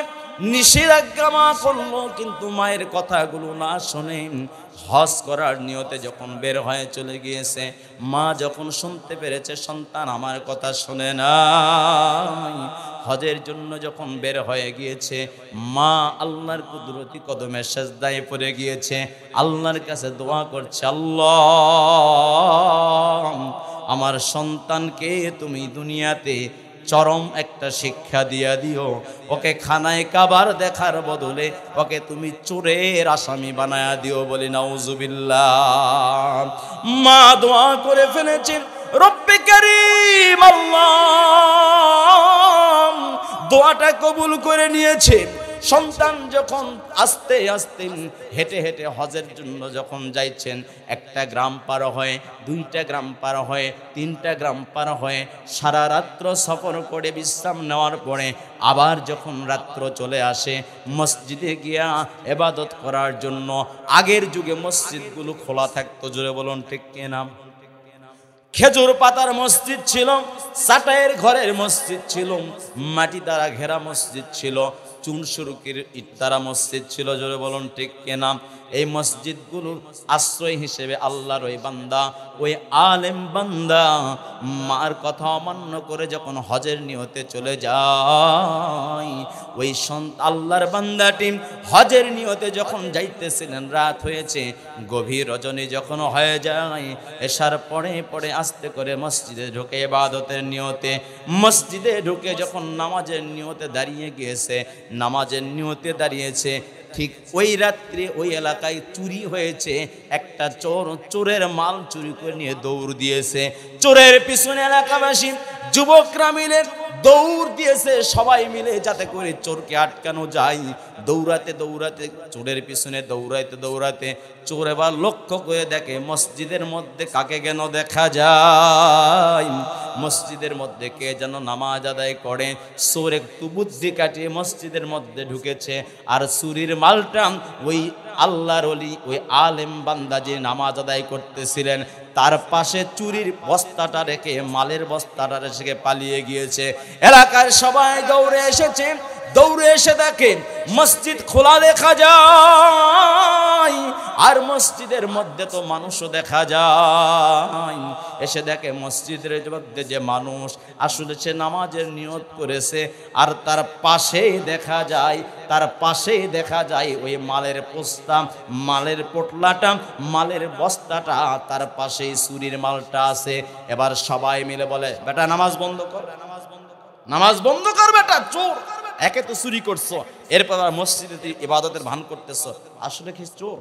নিষেধাজ্ঞা মা করলো, কিন্তু মায়ের কথাগুলো না শোনেন। হজ করার নিয়তে যখন বের হয়ে চলে গিয়েছে, মা যখন শুনতে পেরেছে সন্তান আমার কথা শোনে না, হজের জন্য যখন বের হয়ে গিয়েছে, মা আল্লাহর কুদরতি কদমে সেজদায় পড়ে গিয়েছে, আল্লাহর কাছে দোয়া করছে, আল্লাহ আমার সন্তানকে তুমি দুনিয়াতে চরম একটা শিক্ষা দিয়া দিও, ওকে খানায় কাবার দেখার বদলে ওকে তুমি চোরের আসামি বানায়া দিও, বলি নাউজুবিল্লাহ। মা দোয়া করে ফেলেছেন, রব্বে কারীম আল্লাহ দোয়াটা কবুল করে নিয়েছে। সন্তান যখন আস্তে আস্তে হেঁটে হেঁটে হজের জন্য যখন যাইছেন, একটা গ্রাম পার হয়, দুইটা গ্রাম পার হয়, তিনটা গ্রাম পার হয়, সারা রাত্র সফর করে বিশ্রাম নেওয়ার পরে আবার যখন রাত্র চলে আসে মসজিদে গিয়া ইবাদত করার জন্য। আগের যুগে মসজিদগুলো খোলা থাকতো, জোরে বলুন ঠিক কিনা? খেজুর পাতার মসজিদ ছিল, চাটাইয়ের ঘরের মসজিদ ছিল, মাটি দ্বারা ঘেরা মসজিদ ছিল, চুন সুরকির ইট দ্বারা মসজিদ ছিল, জোরে বলুন ঠিক কিনা? এই মসজিদগুলোর আশ্রয় হিসেবে আল্লাহর ওই বান্দা, ওই আলেম বান্দা মার কথা অমান্য করে যখন হজের নিয়তে চলে যায়, ওই আল্লাহর বান্দাটি হজের নিয়তে যখন যাইতেছিলেন, রাত হয়েছে, গভীর রজনী যখন হয়ে যায়, এশার পরে পরে আস্তে করে মসজিদে ঢুকে ইবাদতের নিয়তে, মসজিদে ঢুকে যখন নামাজের নিয়তে দাঁড়িয়ে গিয়েছে, নামাজের নিয়তে দাঁড়িয়েছে, ঠিক ওই রাত্রে ওই এলাকায় চুরি হয়েছে। একটা চোর চোরের মাল চুরি করে নিয়ে দৌড় দিয়েছে। চোরের পিছনে এলাকাবাসী যুবকরা মিলে দৌড় দিয়েছে, সবাই মিলে যাতে করে চোরকে আটকানো যায়। দৌড়াতে দৌড়াতে চোরের পিছনে দৌড়াইতে দৌড়াতে চোর এবার লক্ষ্য করে দেখে মসজিদের মধ্যে কাকে যেন দেখা যায়, মসজিদের মধ্যে কে যেন নামাজ আদায় করে। চোর একটু বুদ্ধি কাটিয়ে মসজিদের মধ্যে ঢুকেছে, আর চুরির মালটা ওই আল্লাহর ওলি, ওই আলেম বান্দা যে নামাজ আদায় করতেছিলেন তার পাশে চুরির বস্তাটা রেখে, মালের বস্তাটা রেখে পালিয়ে গিয়েছে। এলাকার সবাই দৌড়ে এসেছে, দৌড়ে এসে দেখে মসজিদ খোলা দেখা যায়, আর মসজিদের মধ্যে তো মানুষও দেখা যায়। এসে দেখে মসজিদের মধ্যে যে মানুষ, আসলে সে নামাজের নিয়ত করেছে, আর তার পাশেই দেখা যায়, তার পাশেই দেখা যায় ওই মালের পোস্তা, মালের পোটলাটা, মালের বস্তাটা, তার পাশেই চুরির মালটা আছে। এবার সবাই মিলে বলে, বেটা নামাজ বন্ধ কর, নামাজ বন্ধ কর বেটা, চোর, একে তো চুরি করছো, এরপর আর মসজিদে ইবাদতের ভান করতেছো। আসলে কি চোর?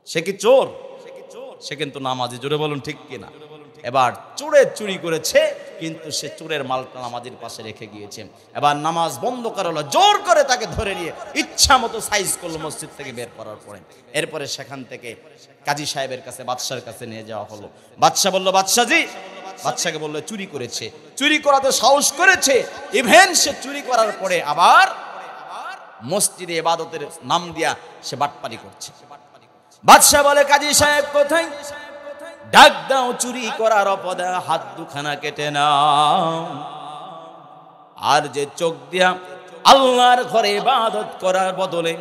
সে কি চোর? সে কিন্তু নামাজি, জোরে বলুন ঠিক কিনা? এবার চোরের চুরি করেছে, কিন্তু সে চোরের মালটা নামাজের পাশে রেখে গিয়েছে। এবার নামাজ বন্ধ করা হলো, জোর করে তাকে ধরে নিয়ে ইচ্ছা মতো সাইজ করলো মসজিদ থেকে বের করার পরে। এরপরে সেখান থেকে কাজী সাহেবের কাছে, বাদশার কাছে নিয়ে যাওয়া হলো। বাদশা বলল, বাদশাজি, বাদশাকে বললো চুরি করেছে, চুরি করাতে সাহস করেছে, ইভেন সে চুরি করার পরে আবার মসজিদে ইবাদতের নাম দিয়া সে বাটপারি করছে। বাদশা বলে, কাজী সাহেব কোথায়? ডাক দাও, চুরি করার অপরাধে হাত দুখানা কেটে নাও। আর যে চোখ দিয়া আল্লাহর ঘরে ইবাদত করার বদলে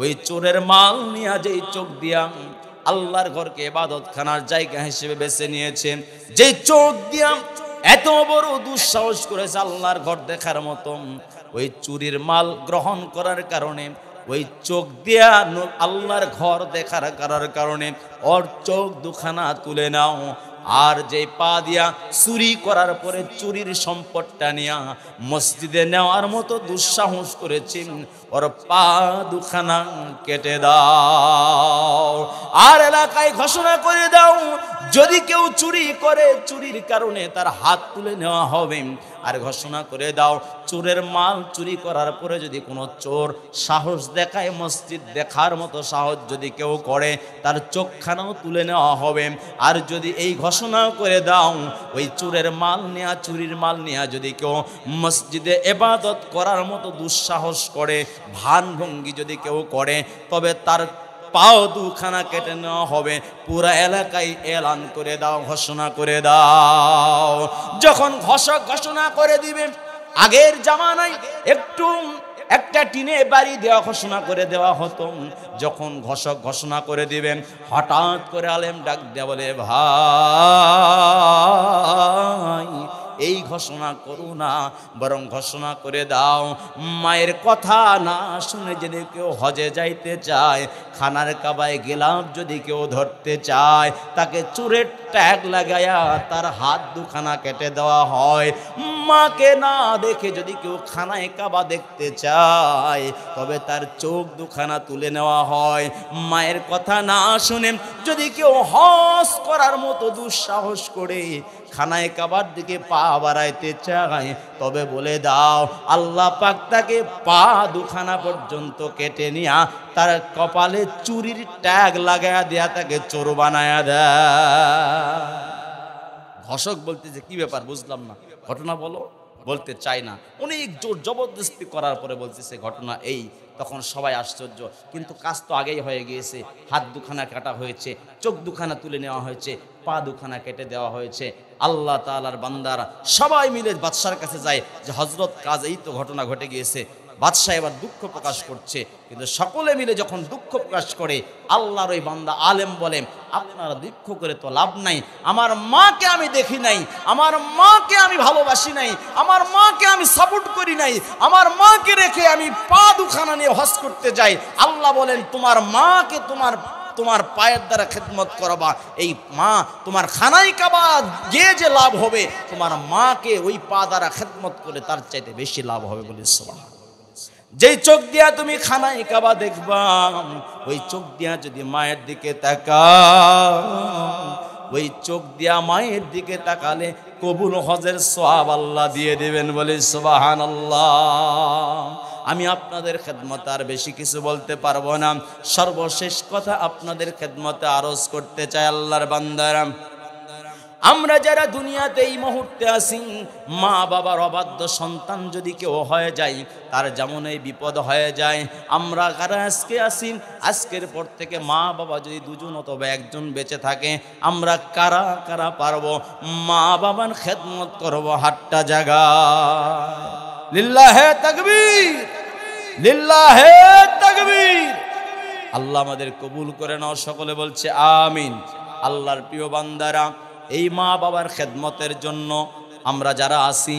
ওই চোরের মাল নিয়ে যে চোখ দিয়া আল্লাহর ঘরকে ইবাদত খানার জায়গা হিসেবে বেছে নিয়েছেন, যে চোখ দিয়া এত বড় দুঃসাহস করেছে আল্লাহর ঘর দেখার মতো, ওই চুরির মাল গ্রহণ করার কারণে, ওই চোখ দিয়া আল্লাহর ঘর দেখার কারণে ওর চোখ দুখানা তুলে নাও। আর যে পা দিয়া চুরি করার পরে চুরির সম্পদটা নিয়া মসজিদে নেওয়ার মতো দুঃসাহস করেছেন, ওর পা দুখানা কেটে দাও। আর এলাকায় ঘোষণা করে দাও, যদি কেউ চুরি করে, চুরির কারণে তার হাত তুলে নেওয়া হবে। আর ঘোষণা করে দাও, চোরের মাল চুরি করার পরে যদি কোনো চোর সাহস দেখায়, মসজিদ দেখার মতো সাহস যদি কেউ করে, তার চোখখানাও তুলে নেওয়া হবে। আর যদি এই ঘোষণা করে দাও, ওই চোরের মাল নেয়া, চুরির মাল নেয়া যদি কেউ মসজিদে ইবাদত করার মতো দুঃসাহস করে, ভান ভঙ্গি যদি কেউ করে, তবে তার পাও দুখানা কেটে নেওয়া হবে। পুরা এলাকায় এলান করে দাও, ঘোষণা করে দাও। যখন ঘোষণা করে দিবে, আগের জামানায় একটা টিনে বাড়ি দেওয়া ঘোষণা করে দেওয়া হতো। যখন ঘোষণা করে দিবেন, হঠাৎ করে আলেম ডাক দেয়া বলে, ভাই এই ঘোষণা করো না, বরং ঘোষণা করে দাও, মায়ের কথা না শুনে যদি কেউ হজে যাইতে চায়, খানার কাবায় গেলাম যদি কেউ ধরতে চায়, তাকে চোরের ট্যাগ লাগায়া তার হাত দুখানা কেটে দেওয়া হয়। মাকে না দেখে যদি কেউ খানায় কাবা দেখতে চায় তবে তার চোখ দুখানা তুলে নেওয়া হয়। মায়ের কথা না শুনে যদি কেউ হজ করার মতো দুঃসাহস করে খানায় কাবার দিকে পা বাড়াইতে চায় তবে বলে দাও আল্লাহ পাক তাকে পা দুখানা পর্যন্ত কেটে নিয়া তার কপালে চুরির ট্যাগ লাগায়া দেয়া তাকে চোর বানায়া দেয়। ঘোষক বলতে যে কি ব্যাপার বুঝলাম না, ঘটনা বলো। বলতে চায় না, অনেক জোর জবরদস্তি করার পরে বলতেছে ঘটনা এই। তখন সবাই আশ্চর্য, কিন্তু কাজ তো আগেই হয়ে গিয়েছে। হাত দুখানা কাটা হয়েছে, চোখ দুখানা তুলে নেওয়া হয়েছে, পা দুখানা কেটে দেওয়া হয়েছে। আল্লাহ তাআলার বান্দারা সবাই মিলে বাদশার কাছে যায় যে হযরত কাজ এই তো ঘটনা ঘটে গিয়েছে। বাদশা এবার দুঃখ প্রকাশ করছে, কিন্তু সকলে মিলে যখন দুঃখ প্রকাশ করে আল্লাহর ওই বান্দা আলেম বলেন আপনারা দুঃখ করে তো লাভ নাই, আমার মাকে আমি দেখি নাই, আমার মাকে আমি ভালোবাসি নাই, আমার মাকে আমি সাপোর্ট করি নাই, আমার মাকে রেখে আমি পা দুখানা নিয়ে হজ করতে যাই। আল্লাহ বলেন তোমার মাকে তোমার পায়ের দ্বারা খেদমত করবা, এই মা তোমার খানায় কাবা গিয়ে যে লাভ হবে তোমার মাকে ওই পা দ্বারা খেদমত করে তার চাইতে বেশি লাভ হবে বলে সুবহানাল্লাহ। যেই চোখ দিয়া তুমি খানায় কাবা দেখবা ওই চোখ দিয়া যদি মায়ের দিকে তাকাও, ওই চোখ দিয়া মায়ের দিকে তাকালে কবুল হজের সওয়াব আল্লাহ দিয়ে দিবেন বলে সুবহানাল্লাহ। আমি আপনাদের খেদমতে আর বেশি কিছু বলতে পারবো না। সর্বশেষ কথা আপনাদের খেদমতে আরজ করতে চাই আল্লাহর বান্দারা, আমরা যারা দুনিয়াতে এই মুহূর্তে আছি, মা বাবার অবাধ্য সন্তান যদি কেউ হয়ে যায় তার যেমন এই বিপদ হয়ে যায়। আমরা যারা আজকে আছি, আজকের পর থেকে মা বাবা যদি দুজন অথবা একজন বেঁচে থাকে, আমরা কারা কারা পারবো মা বাবার খেদমত করব হাতটা জাগা। লিল্লাহে তাকবীর, লিল্লাহে তাকবীর। আল্লাহ আমাদের কবুল করে নাও, সকলে বলছে আমিন। আল্লাহর প্রিয় বান্দারা, এই মা বাবার খেদমতের জন্য আমরা যারা আছি,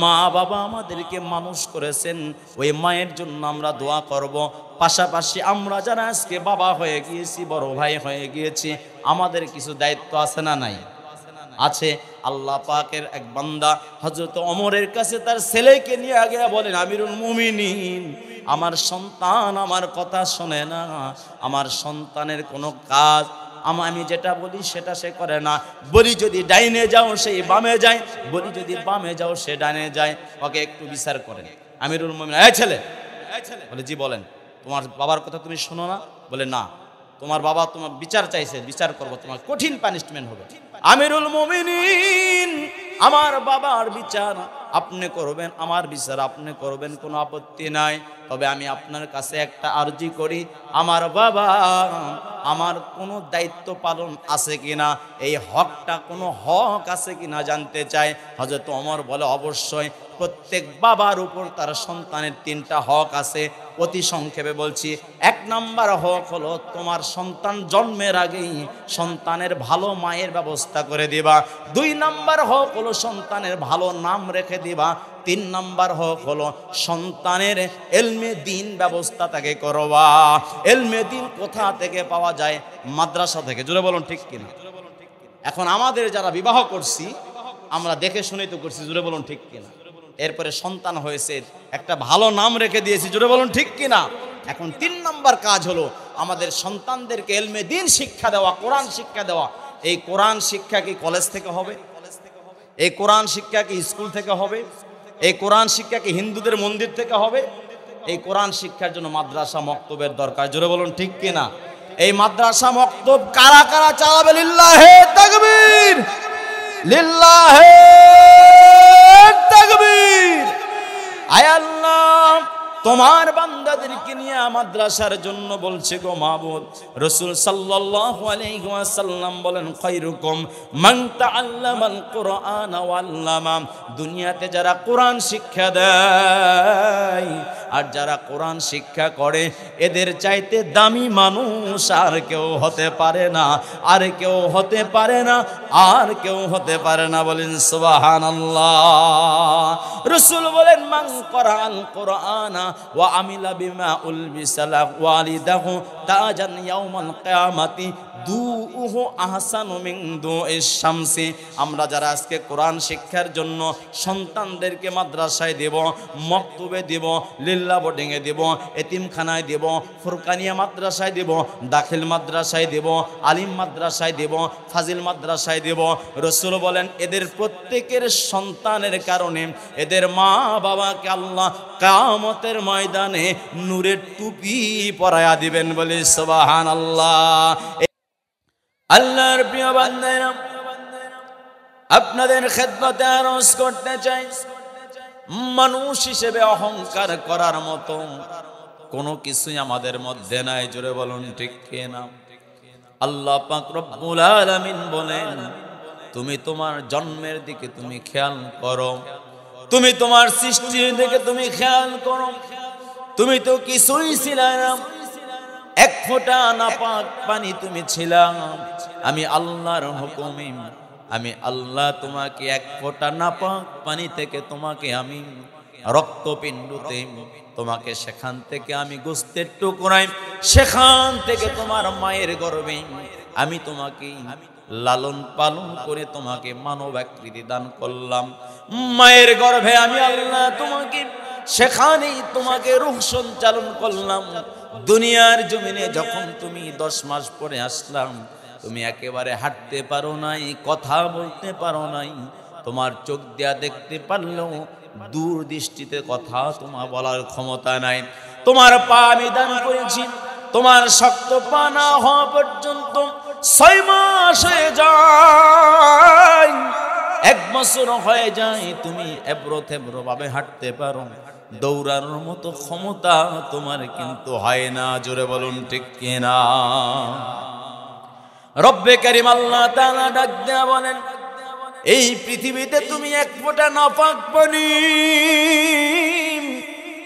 মা বাবা আমাদেরকে মানুষ করেছেন, ওই মায়ের জন্য আমরা দোয়া করব। পাশাপাশি আমরা যারা আজকে বাবা হয়ে গিয়েছি, বড় ভাই হয়ে গিয়েছি, আমাদের কিছু দায়িত্ব আছে না নাই? আছে। আল্লাহ পাকের এক বান্দা হযরত ওমরের কাছে তার ছেলেকে নিয়ে আগে বলেন আমিরুল মুমিনিন, আমার সন্তান আমার কথা শোনে না, আমার সন্তানের কোনো কাজ আমি যেটা বলি সেটা সে করে না। বলি যদি ডাইনে যাও সে বামে যায়, বলি যদি বামে যাও সে ডাইনে যায়, ওকে একটু বিচার করেন। আমিরুল মুমিনিন, এই ছেলে, বলে জি বলেন, তোমার বাবার কথা তুমি শোনো না? বলে না, তোমার বাবা তোমার বিচার চাইছে, বিচার করবো, তোমার কঠিন পানিশমেন্ট হবে। আমিরুল মুমিনিন, আমার বাবার বিচার আপনি করবেন, আমার বিচার আপনি করবেন, কোনো আপত্তি নাই। তবে আমি আপনার কাছে একটা আরজি করি, আমার বাবা আমার কোনো দায়িত্ব পালন আছে কিনা, এই হকটা কোনো হক আছে কিনা জানতে চাই। হযরত ওমর বলে অবশ্যই, প্রত্যেক বাবার উপর তার সন্তানের 3টা হক আছে। অতি সংক্ষেপে বলছি, 1 নাম্বার হক হলো তোমার সন্তান জন্মের আগেই সন্তানের ভালো মায়ের ব্যবস্থা করে দিবা। 2 নাম্বার হক হলো সন্তানের ভালো নাম রেখে দিবা। 3 নাম্বার হক হলো সন্তানের এলমে দ্বীন ব্যবস্থা তাকে করবা। এলমে দ্বীন কোথা থেকে পাওয়া যায়? মাদ্রাসা থেকে। জোরে বলুন ঠিক কিনা? এখন আমাদের যারা বিবাহ করছি আমরা দেখে শুনেই তো করছি, জোরে বলুন ঠিক কিনা? এরপরে সন্তান হয়েছে, একটা ভালো নাম রেখে দিয়েছি, জোরে বলুন ঠিক কিনা? এখন 3 নাম্বার কাজ হলো আমাদের সন্তানদেরকে এলমে দ্বীন শিক্ষা দেওয়া, কোরআন শিক্ষা দেওয়া। এই কোরআন শিক্ষা কি কলেজ থেকে হবে? এই কোরআন শিক্ষা কি স্কুল থেকে হবে? এই কোরআন শিক্ষা কি হিন্দুদের মন্দির থেকে হবে? এই কোরআন শিক্ষার জন্য মাদ্রাসা মক্তবের দরকার। জোরে বলুন ঠিক কিনা? এই মাদ্রাসা মক্তব কারা কারা চালাবে? লিল্লাহে তাকবীর, লিল্লাহে তাকবীর। আয় আল্লাহ, তোমার বান্দাদেরকে নিয়ে মাদ্রাসার জন্য বলছে গো মাবুদ। রাসূল সাল্লাল্লাহু আলাইহি ওয়াসাল্লাম বলেন খায়রুকুম মান তাআল্লামাল কুরআন ওয়া আল্লামা। দুনিয়াতে যারা কোরআন শিক্ষা দেয় আর যারা কোরআন শিক্ষা করে, এদের চাইতে দামি মানুষ আর কেউ হতে পারে না, আর কেউ হতে পারে না, আর কেউ হতে পারে না। বলেন সুবহানাল্লাহ। রাসূল বলেন মান ক্বরাআল কুরআনা ওয়া আমিলা বিমা উলবিসা ওয়ালিদাহু তাজান ইয়াউমাল কিয়ামাতি দুউহু আহসানু মিন দুইশ শামসি। আমরা যারা আজকে কোরআন শিক্ষার জন্য সন্তানদেরকে মাদ্রাসায় দেব, মক্তবে দেব, লিল্লা বোর্ডিংয়ে দেব, এতিমখানায় দেব, ফুরকানিয়া মাদ্রাসায় দেব, দাখিল মাদ্রাসায় দেব, আলিম মাদ্রাসায় দেব, ফাজিল মাদ্রাসায় দেব, রাসূল বলেন এদের প্রত্যেকের সন্তানের কারণে এদের মা বাবাকে আল্লাহ কিয়ামতের ময়দানে নূরের টুপি পরায়া দিবেন বলে সুবহানাল্লাহ। আল্লাহর প্রিয় বান্দারা, আপনাদের খেদমতে আরজ করতে চাই, মানুষ হিসেবে অহংকার করার মতো কোনো কিছুই আমাদের মধ্যে নাই। জোরে বলুন ঠিক কিনা? আল্লাহ পাক রব্বুল আলামিন বলেন, তুমি তোমার জন্মের দিকে তুমি খেয়াল করো, তুমি তোমার সৃষ্টির দিকে তুমি খেয়াল করো। তুমি তো কিছুই ছিলে না, এক ফোঁটা নাপাক পানি তুমি ছিলা। আমি আল্লাহর হুকুমে, আমি আল্লাহ তোমাকে এক ফোঁটা নাপাক পানি থেকে তোমাকে আমি রক্তপিণ্ডতে, তোমাকে সেখান থেকে আমি গোস্তের টুকরাই, সেখান থেকে তোমার মায়ের গর্ভে আমি তোমাকে লালন পালন করে তোমাকে মানব আকৃতি দান করলাম। মায়ের গর্ভে আমি আল্লাহ তোমাকে, সেখানেই তোমাকে রূহ সঞ্চালন করলাম। দুনিয়ার জমিনে যখন তুমি 10 মাস পরে আসলাম, তুমি একেবারে হাঁটতে পারো নাই, কথা বলতে পারো নাই, তোমার চোখ দিয়া দেখতে পারলেও দূর দৃষ্টিতে কথা তোমার বলার ক্ষমতা নাই। তোমার পা আমি দান করেছি, তোমার শক্ত পা না হওয়া পর্যন্ত 6 মাস হয়ে যায়, 1 বছর হয়ে যায়, তুমি এবড়ো থেবড়ো ভাবে হাঁটতে পারো, দৌড়ানোর মতো ক্ষমতা তোমার কিন্তু হয় না। জোরে বলুন ঠিক কিনা? রব্বে কারীম আল্লাহ তাআলা ডাক দেয়া বলেন, এই পৃথিবীতে তুমি এক ফোঁটা নাপাক পানি,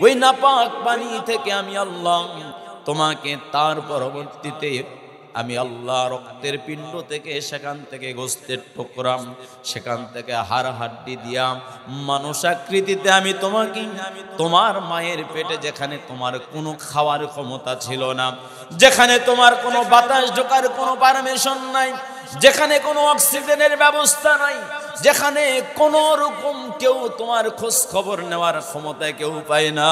ওই নাপাক পানি থেকে আমি আল্লাহ তোমাকে তার পরবর্তীতে আমি আল্লাহ রক্তের পিণ্ড থেকে, সেখান থেকে গোস্তের টুকরা, সেখান থেকে হাড় হাড্ডি দিয়া মানুষ আকৃতিতে আমি তোমাকে, তোমার মায়ের পেটে যেখানে তোমার কোনো খাওয়ার ক্ষমতা ছিল না, যেখানে তোমার কোনো বাতাস ঢোকার কোনো পারমিশন নাই, যেখানে কোনো অক্সিজেনের ব্যবস্থা নাই, যেখানে কোনো রকম কেউ তোমার খোঁজ খবর নেওয়ার ক্ষমতা কেউ পায় না,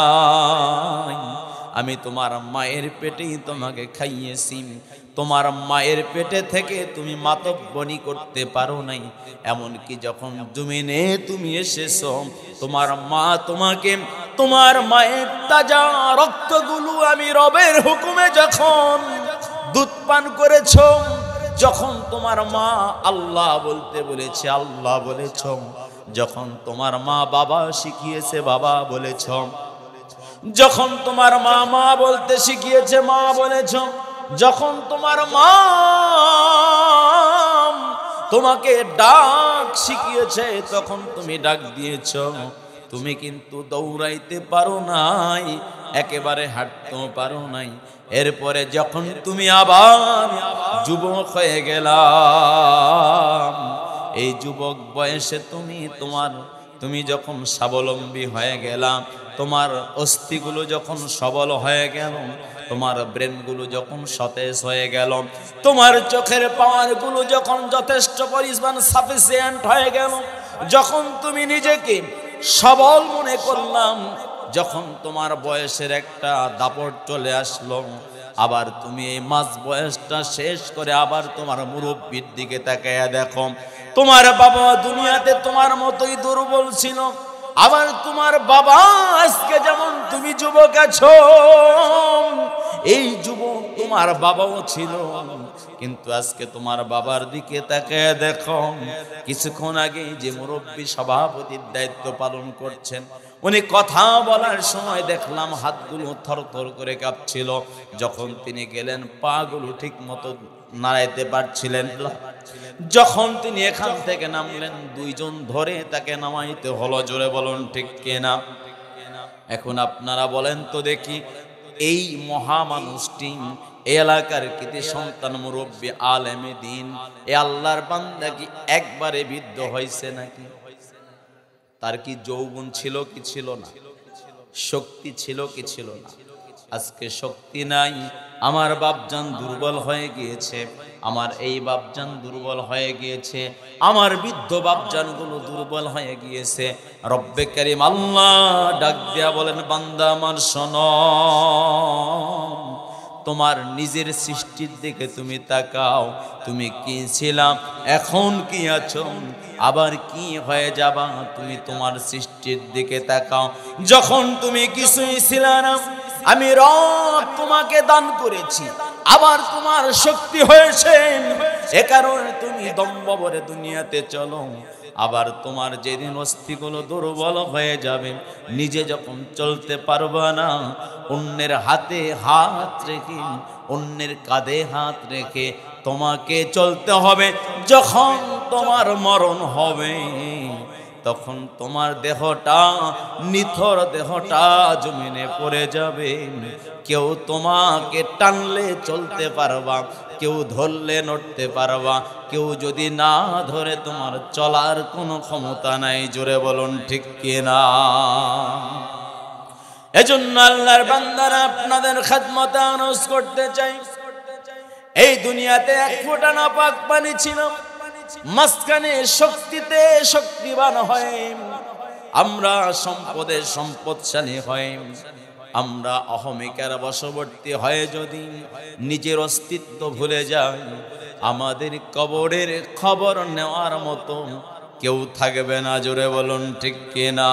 আমি তোমার মায়ের পেটেই তোমাকে খাইয়েছি। তোমার মায়ের পেটে থেকে তুমি মাতব্বনি করতে পারো নাই, এমনকি যখন জমিনে তুমি এসেছো, তোমার মা তোমাকে, তোমার মায়ের তাজা রক্তগুলো আমি রবের হুকুমে যখন দুধ পান করেছ, যখন তোমার মা আল্লাহ বলতে বলেছে আল্লাহ বলেছ, যখন তোমার মা বাবা শিখিয়েছে বাবা বলেছ, যখন তোমার মা মা বলতে শিখিয়েছে মা বলেছ, যখন তোমার মা তোমাকে ডাক শিখিয়েছে তখন তুমি ডাক দিয়েছ। তুমি কিন্তু দৌড়াইতে পারো নাই, একেবারে হাঁটতেও পারো নাই। এরপরে যখন তুমি আবার যুবক হয়ে গেলাম, এই যুবক বয়সে তুমি যখন স্বাবলম্বী হয়ে গেলাম, তোমার অস্থিগুলো যখন সবল হয়ে গেল, তোমার ব্রেনগুলো যখন সতেজ হয়ে গেল, তোমার চোখের পাওয়ারগুলো যখন যথেষ্ট পরিমাণ সাফিসিয়েন্ট হয়ে গেল, যখন তুমি নিজেকে সবল মনে করলাম, যখন তোমার বয়সের একটা দাপট চলে আসলো, আবার তুমি এই মাঝ বয়সটা শেষ করে আবার তোমার মুরব্বির দিকে তাকায়া দেখো, তোমার বাবা দুনিয়াতে তোমার মতোই দুর্বল ছিল, আবার তোমার বাবা আজকে যেমন তুমি যুবক আছো, এই যুবক তোমার বাবাও ছিল, কিন্তু আজকে তোমার বাবার দিকে তাকায়া দেখো, কিছুক্ষণ আগে যে মুরব্বী সভাপতির দায়িত্ব পালন করছেন, উনি কথা বলার সময় দেখলাম হাতগুলো থরথর করে কাঁপছিল, যখন তিনি গেলেন পাগুলো ঠিক মতো নাড়াইতে পারছিলেন না, যখন তিনি এখান থেকে নামলেন 2 জন ধরে তাকে নামাইতে হলো। জোরে বলুন ঠিক কিনা? এখন আপনারা বলেন তো দেখি, এই মহা মানুষটি এলাকার কৃতি সন্তান মুরব্বী আলেমে দ্বীন, এ আল্লাহর বান্দা কি একবারে বৃদ্ধ হয়েছে নাকি? তার কি যৌবন ছিল কি ছিল না? শক্তি ছিল কি ছিল না? আজকে শক্তি নাই, আমার বাপজান দুর্বল হয়ে গিয়েছে, আমার এই বাপজান দুর্বল হয়ে গিয়েছে, আমার বৃদ্ধ বাপজানগুলো দুর্বল হয়ে গিয়েছে। রব্বে কারীম আল্লাহ ডাক দিয়া বলেন, বান্দা আমার শোনো, তোমার নিজের সৃষ্টির দিকে তুমি তাকাও। তুমি কি ছিলাম, এখন কি আছো, আবার কি হয়ে যাবা, তুমি তোমার সৃষ্টির দিকে তাকাও। যখন তুমি কিছুই ছিলে না, আমি রব তোমাকে দান করেছি, আবার তোমার শক্তি হয়েছে, এ কারণে তুমি দম্ভ ভরে দুনিয়াতে চলো। আবার তোমার যেদিন অস্থিগুলো দুর্বল হয়ে যাবে, নিজে যখন চলতে পারবা না, অন্যের হাতে হাত রেখে, অন্যের কাঁধে হাত রেখে তোমাকে চলতে হবে। যখন তোমার মরণ হবে, তখন তোমার দেহটা, নিথর দেহটা জমিনে পড়ে যাবে। কেউ তোমাকে টানলে চলতে পারবা, কেউ ধরলে নড়তে পারবা, কেউ যদি না ধরে তোমার চলার কোনো ক্ষমতা নাই। জোরে বলুন ঠিক কিনা? এজন্য আল্লাহর বান্দারা আপনাদের খেদমতে আরজ করতে চাই, এই দুনিয়াতে এক ফোঁটা নাপাক পানি ছিল, মাঝখানে শক্তিতে শক্তিবান হয়ে আমরা সম্পদে সম্পদশালী হয়ে, আমরা অহমিকার বশবর্তী হয়ে যদি নিজের অস্তিত্ব ভুলে যাই, আমাদের কবরের খবর নেওয়ার মতো কেউ থাকবে না। জোরে বলুন ঠিক কিনা?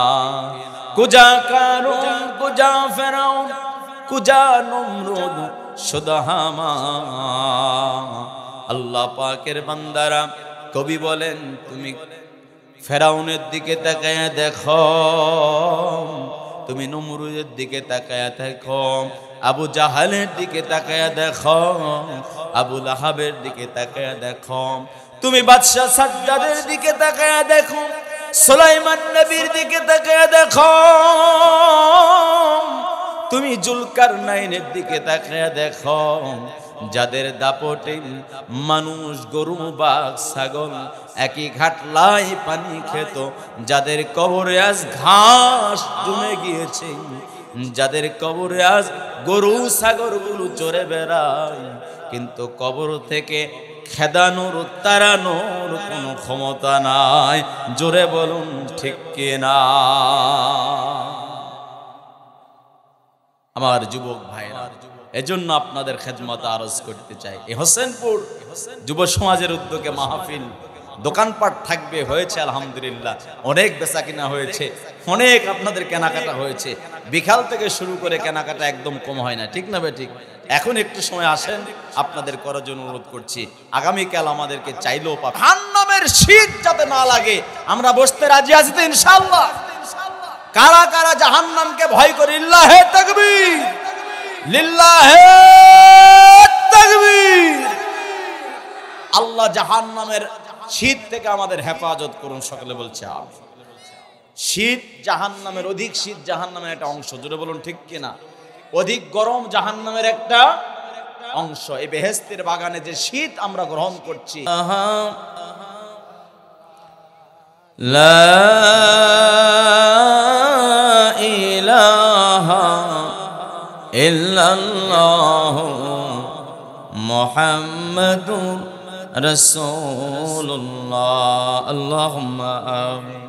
কুজা কারুন, কুজা ফেরাউন, কুজা নমরুদ, শুধু হামান। আল্লাহ পাকের বান্দারা, কবি বলেন, তুমি ফেরাউনের দিকে তাকায়া দেখো, তুমি নমরুদের দিকে তাকায়া দেখো, আবু জাহালের দিকে তাকায়া দেখো, আবু লাহাবের দিকে তাকায়া দেখো, তুমি বাদশাহ সাজ্জাদের দিকে তাকায়া দেখো, সুলাইমান নবীর দিকে তাকায়া দেখো, তুমি জুলকারনাইনের দিকে তাকায়া দেখো, যাদের দাপটে মানুষ, গরু, বাঘ, ছাগল একই ঘাটলাই পানি খেত, যাদের কবরে আজ ঘাস জমে গিয়েছে, যাদের কবরে আজ গরু ছাগলগুলো চড়ে বেড়ায়, কিন্তু কবর থেকে খেদানোর, তাড়ানোর কোনো ক্ষমতা নাই। জোরে বলুন ঠিক কিনা? আমার যুবক ভাইরা, এজন্য আপনাদের খেদমত আরজ করতে চাই, এই হোসেনপুর যুব সমাজের উদ্যোগে মাহফিল, দোকানপাট থাকবে, হয়েছে আলহামদুলিল্লাহ, অনেক বেচা কিনা হয়েছে, অনেক আপনাদের কেনাকাটা হয়েছে। বিকাল থেকে শুরু করে কেনাকাটা একদম কম হয় না, ঠিক না বে ঠিক? এখন একটু সময় আসেন, আপনাদের করার জন্য অনুরোধ করছি, আগামীকাল আমাদেরকে চাইলেও পাবেন। জাহান্নামের শীত যাতে না লাগে আমরা বসতে রাজি আছি তো ইনশাআল্লাহ? কারা কারা জাহান্নামকে ভয় করে? লিল্লাহে তাকবীর, লিল্লাহে তাকবীর। আল্লাহ জাহান্নামের শীত থেকে আমাদের হেফাজত করুন, সকলে বলছে আমিন। শীত জাহান্নামের, অধিক শীত জাহান্নামের একটা অংশ। জোরে বলুন ঠিক কিনা? অধিক গরম জাহান্নামের একটা অংশ। এই বেহেশতের বাগানে যে শীত আমরা গ্রহণ করছি, লা ইলাহা ইল্লাল্লাহ মুহাম্মাদুর রাসূলুল্লাহ। আল্লাহুম্মা আমিন।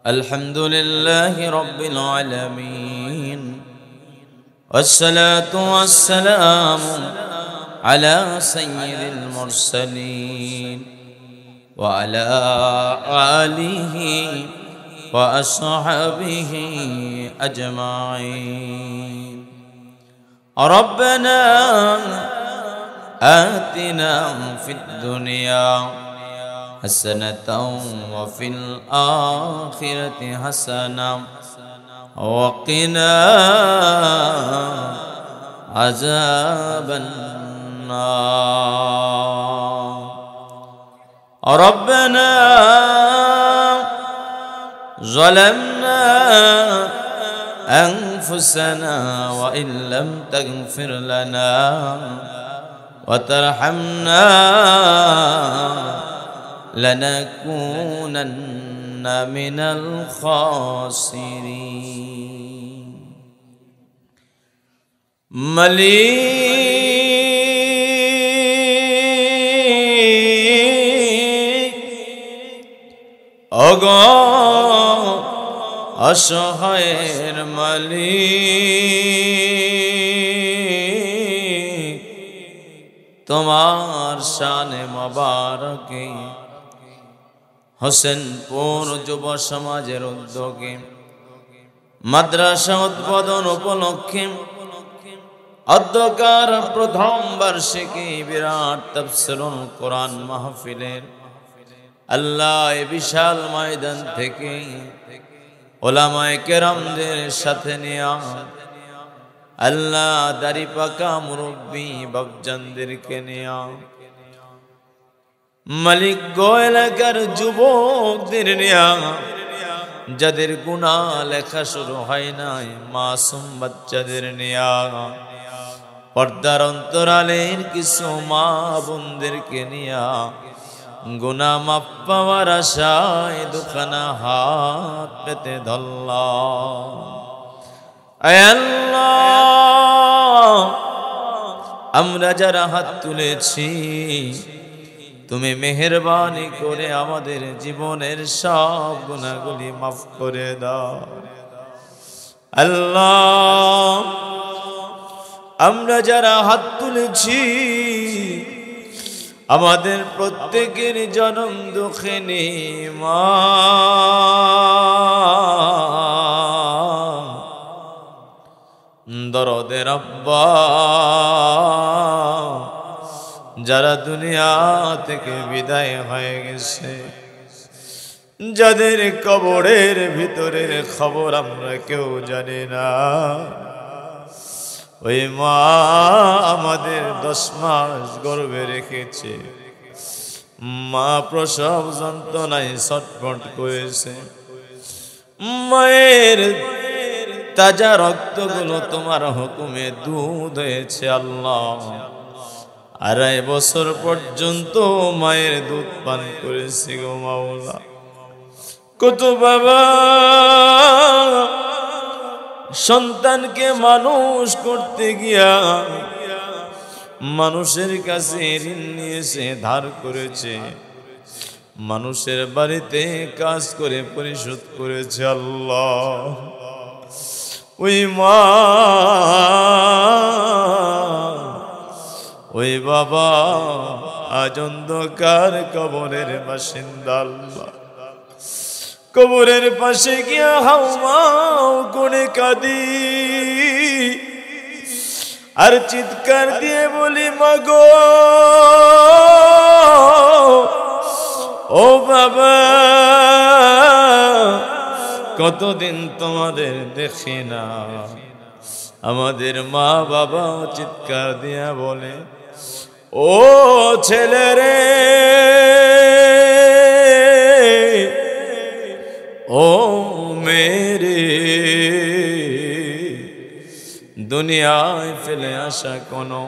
আলহামদুলিল্লাহি রাব্বিল আলামিন, والصلاة والسلام على سيد المرسلين وعلى آله وأصحابه أجمعين. ربنا آتنا في الدنيا حسنة وفي الآخرة حسنة وقنا عذاب النار. ربنا ظلمنا أنفسنا وإن لم تغفر لنا وترحمنا لنكونن من الخاسرين. مليك ওগো অসহায়ের মালিক, তোমার শানে মোবারকে হোসেনপুর যুব সমাজের উদ্যোগে মাদ্রাসা উদ্বোধন উপলক্ষে অধ্যকার প্রথম বার্ষিকী বিরাট তাফসীরুল কোরআন মাহফিলের আল্লাহ এই বিশাল ময়দান থেকে উলামায়ে কেরামদের সাথে নিয়ে আল্লাহ দাড়ি পাকা মুরব্বী বাপজানদেরকে নিয়ে মালিক গো এলাকার যুবকদের নিয়ে যাদের গুনাহ লেখা শুরু হয় নাই, মাসুম বাচ্চাদের নিয়ে পর্দার অন্তরালের কিছু মা বোনদেরকে নিয়ে গুনাহ মাফ পাওয়ার আশায় দুখানা হাত পেতে ধরলাম। আয় আল্লাহ, আমরা যারা হাত তুলেছি তুমি মেহেরবানি করে আমাদের জীবনের সব গুনাহগুলি মাফ করে দাও। আল্লাহ, আমরা যারা হাত তুলেছি আমাদের প্রত্যেকের জনম দুঃখিনী মা, দরদের আব্বা যারা দুনিয়া থেকে বিদায় হয়ে গেছে, যাদের কবরের ভিতরের খবর আমরা কেউ জানি না, ওই মা আমাদের 10 মাস গর্ভে রেখেছে, মা প্রসব যন্ত্রণায় ছটফট করেছে, মায়ের তাজা রক্তগুলো তোমার হুকুমে দুধ হয়েছে আল্লাহ। 2.5 বছর পর্যন্ত মায়ের দুধ পান করেছি গো মাওলা। কত বাবা সন্তানকে মানুষ করতে গিয়া মানুষের কাছে ঋণ নিয়েছে, ধার করেছে, মানুষের বাড়িতে কাজ করে পরিশোধ করেছে আল্লাহ। ওই মা ওই বাবা আজ অন্ধকার কবরের বাসিন্দা আল্লাহ। কবরের পাশে গিয়া হাউমাউ করে কাঁদি আর চিৎকার দিয়ে বলি মাগো ও বাবা, কতদিন তোমাদের দেখি না। আমাদের মা বাবা চিৎকার দিয়া বলে ও ছেলে রে, ও মেরে, দুনিয়ায় ফেলে আসা কোনো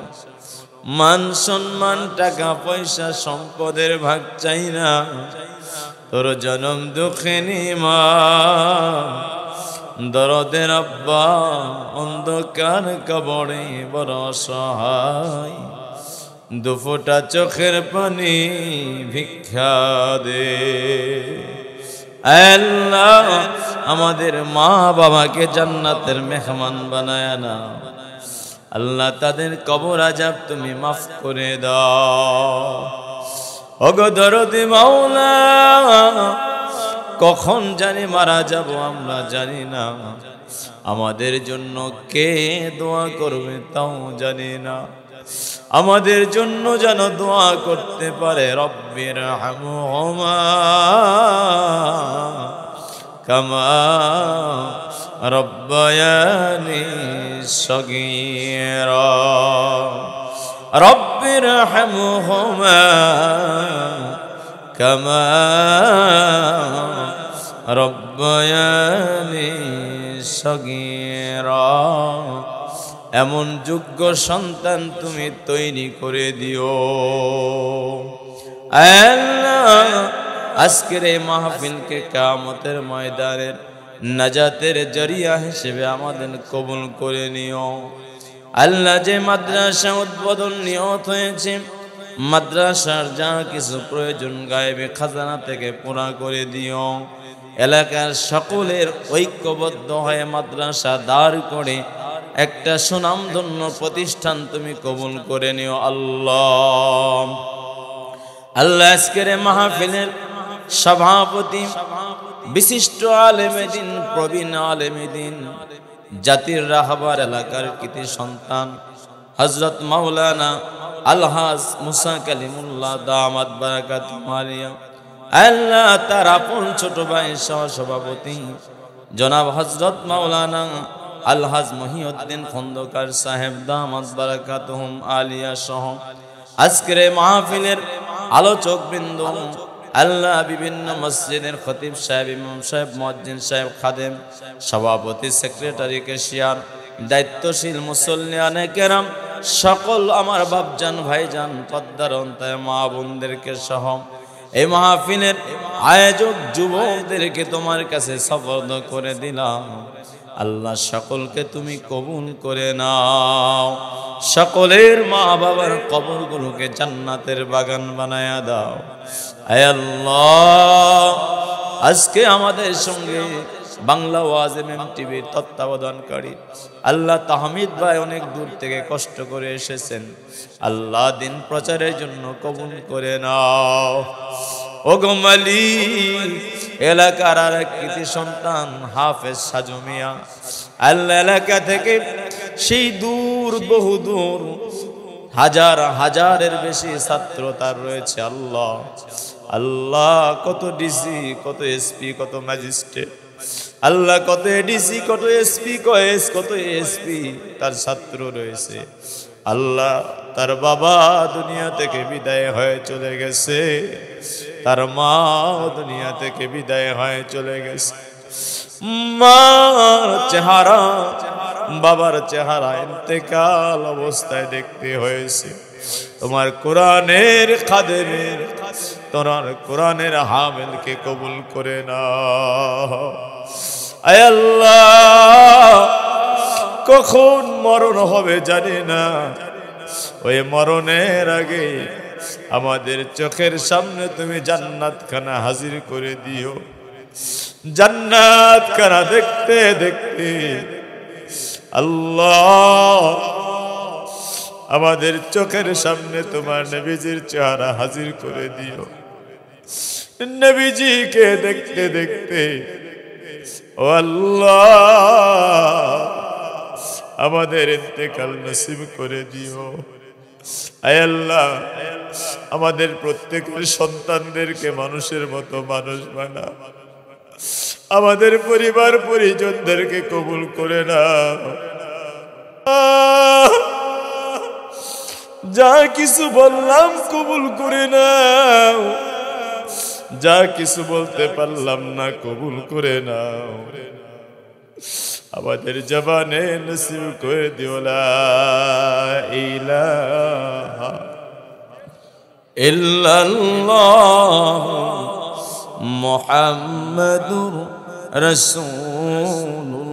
মান সম্মান টাকা পয়সা সম্পদের ভাগ চাই না, তোর জনম দুঃখিনী মা, দরদের আব্বা অন্ধকার কবরে বড় অসহায়, 2 ফোঁটা চোখের পানি ভিক্ষা দে। আল্লাহ, আমাদের মা বাবাকে জান্নাতের মেহমান বানায় না আল্লাহ, তাদের কবর আযাব তুমি মাফ করে দাও। ওগো দরদি মাওলা, কখন জানি মারা যাব আমরা জানি না, আমাদের জন্য কে দোয়া করবে তাও জানি না, আমাদের জন্য যেন দোয়া করতে পারে রব্বির হামহুমা কামা রব্বায়ানি সগীরা, রব্বির হামহুমা কামা রব্বায়ানি সগীরা। এমন যোগ্য সন্তান তুমি তৈরি করে দিও আল্লাহ। আজকের এই মাহফিলকে কিয়ামতের ময়দানের নাজাতের জরিয়া হিসেবে আমাদের কবুল করে নিও আল্লাহ। যে মাদ্রাসা উদ্বোধন নিয়ত হয়েছে মাদ্রাসার যা কিছু প্রয়োজন গায়েবে খাজানা থেকে পুরা করে দিও। এলাকার সকলের ঐক্যবদ্ধ হয়ে মাদ্রাসা দাঁড় করে একটা সুনামধন্য প্রতিষ্ঠান তুমি কবুল করে নিও আল্লাহ। আল্লাহ আজকের মাহফিলের সভাপতি বিশিষ্ট আলেমে দ্বীন, প্রবীণ আলেমে দ্বীন, জাতির রাহবার এলাকার কৃতি সন্তান হযরত মাওলানা আলহাজ মুসা কালিমুল্লাহ দামাত বারাকাতুহু আলিয়া, আল্লাহ তার আপন ছোট ভাই সহ সভাপতি জনাব হযরত মাওলানা আলহাজ মহিউদ্দিন খন্দকার সাহেব দামাত বারাকাতুহুম আলিয়া সহ আজকের মাহফিলের আলোচক বৃন্দ, আল্লাহ বিভিন্ন মসজিদের খতিব সাহেব, ইমাম সাহেব, মুয়াজ্জিন সাহেব, খাদেম, সভাপতি, সেক্রেটারি, ক্যাশিয়ার, দায়িত্বশীল মুসল্লিয়ানে কেরাম, সকল আমার বাপজান ভাইজান, পদ্মার অন্তরে মা বোনদেরকে সহ এই মাহফিলের আয়োজক যুবকদেরকে তোমার কাছে সুপর্দ করে দিলাম। আল্লাহ সকলকে তুমি কবুল করে নাও, সকলের মা বাবার কবরগুলোকে জান্নাতের বাগান বানায়া দাও। আয় আল্লাহ, আজকে আমাদের সঙ্গে বাংলা ওয়াজ এমএম টিভির তত্ত্বাবধানকারী আল্লাহ তাহমিদ ভাই অনেক দূর থেকে কষ্ট করে এসেছেন। আল্লাহ দিন প্রচারের জন্য কবুল করে নাও। ও গো মালিক, এলাকার আর এক কৃতি সন্তান হাফেজ সাজু মিয়া, আল্লাহ এলাকা থেকে সেই দূর বহু দূর হাজার হাজারের বেশি ছাত্র তার রয়েছে। আল্লাহ আল্লাহ, কত ডিসি, কত এসপি, কত ম্যাজিস্ট্রেট, আল্লাহ কত এডিসি, কত এসপি, কত এসপি তার ছাত্র রয়েছে। আল্লাহ তার বাবা দুনিয়া থেকে বিদায় হয়ে চলে গেছে, তার মা দুনিয়া থেকে বিদায় হয়ে চলে গেছে। মার চেহারা, বাবার চেহারা ইন্তেকাল অবস্থায় দেখতে হয়েছে। তোমার কোরআনের খাদেমের, তোমার কোরআনের হামিলকে কবুল করে নাও। আয় আল্লাহ, কখন মরণ হবে জানি না, ওই মরণের আগে আমাদের চোখের সামনে তুমি জান্নাত খানা হাজির করে দিও। জান্নাত খানা দেখতে দেখতে আল্লাহ আমাদের চোখের সামনে তোমার নবীজির চেহারা হাজির করে দিও। নবীজিকে দেখতে দেখতে ও আল্লাহ আমাদের ইন্তেকাল নসিব করে দিও। আয় আল্লাহ, আমাদের প্রত্যেকের সন্তানদেরকে মানুষের মতো মানুষ বানাও, আমাদের পরিবার পরিজনদেরকে কবুল করে নাও। যা কিছু বললাম কবুল করে নাও, যা কিছু বলতে পারলাম না কবুল করে নাও। আমাদের জবানে নসিব করে দিও লা ইলাহা ইল্লাল্লাহ মুহাম্মাদুর রাসূলুল্লাহ।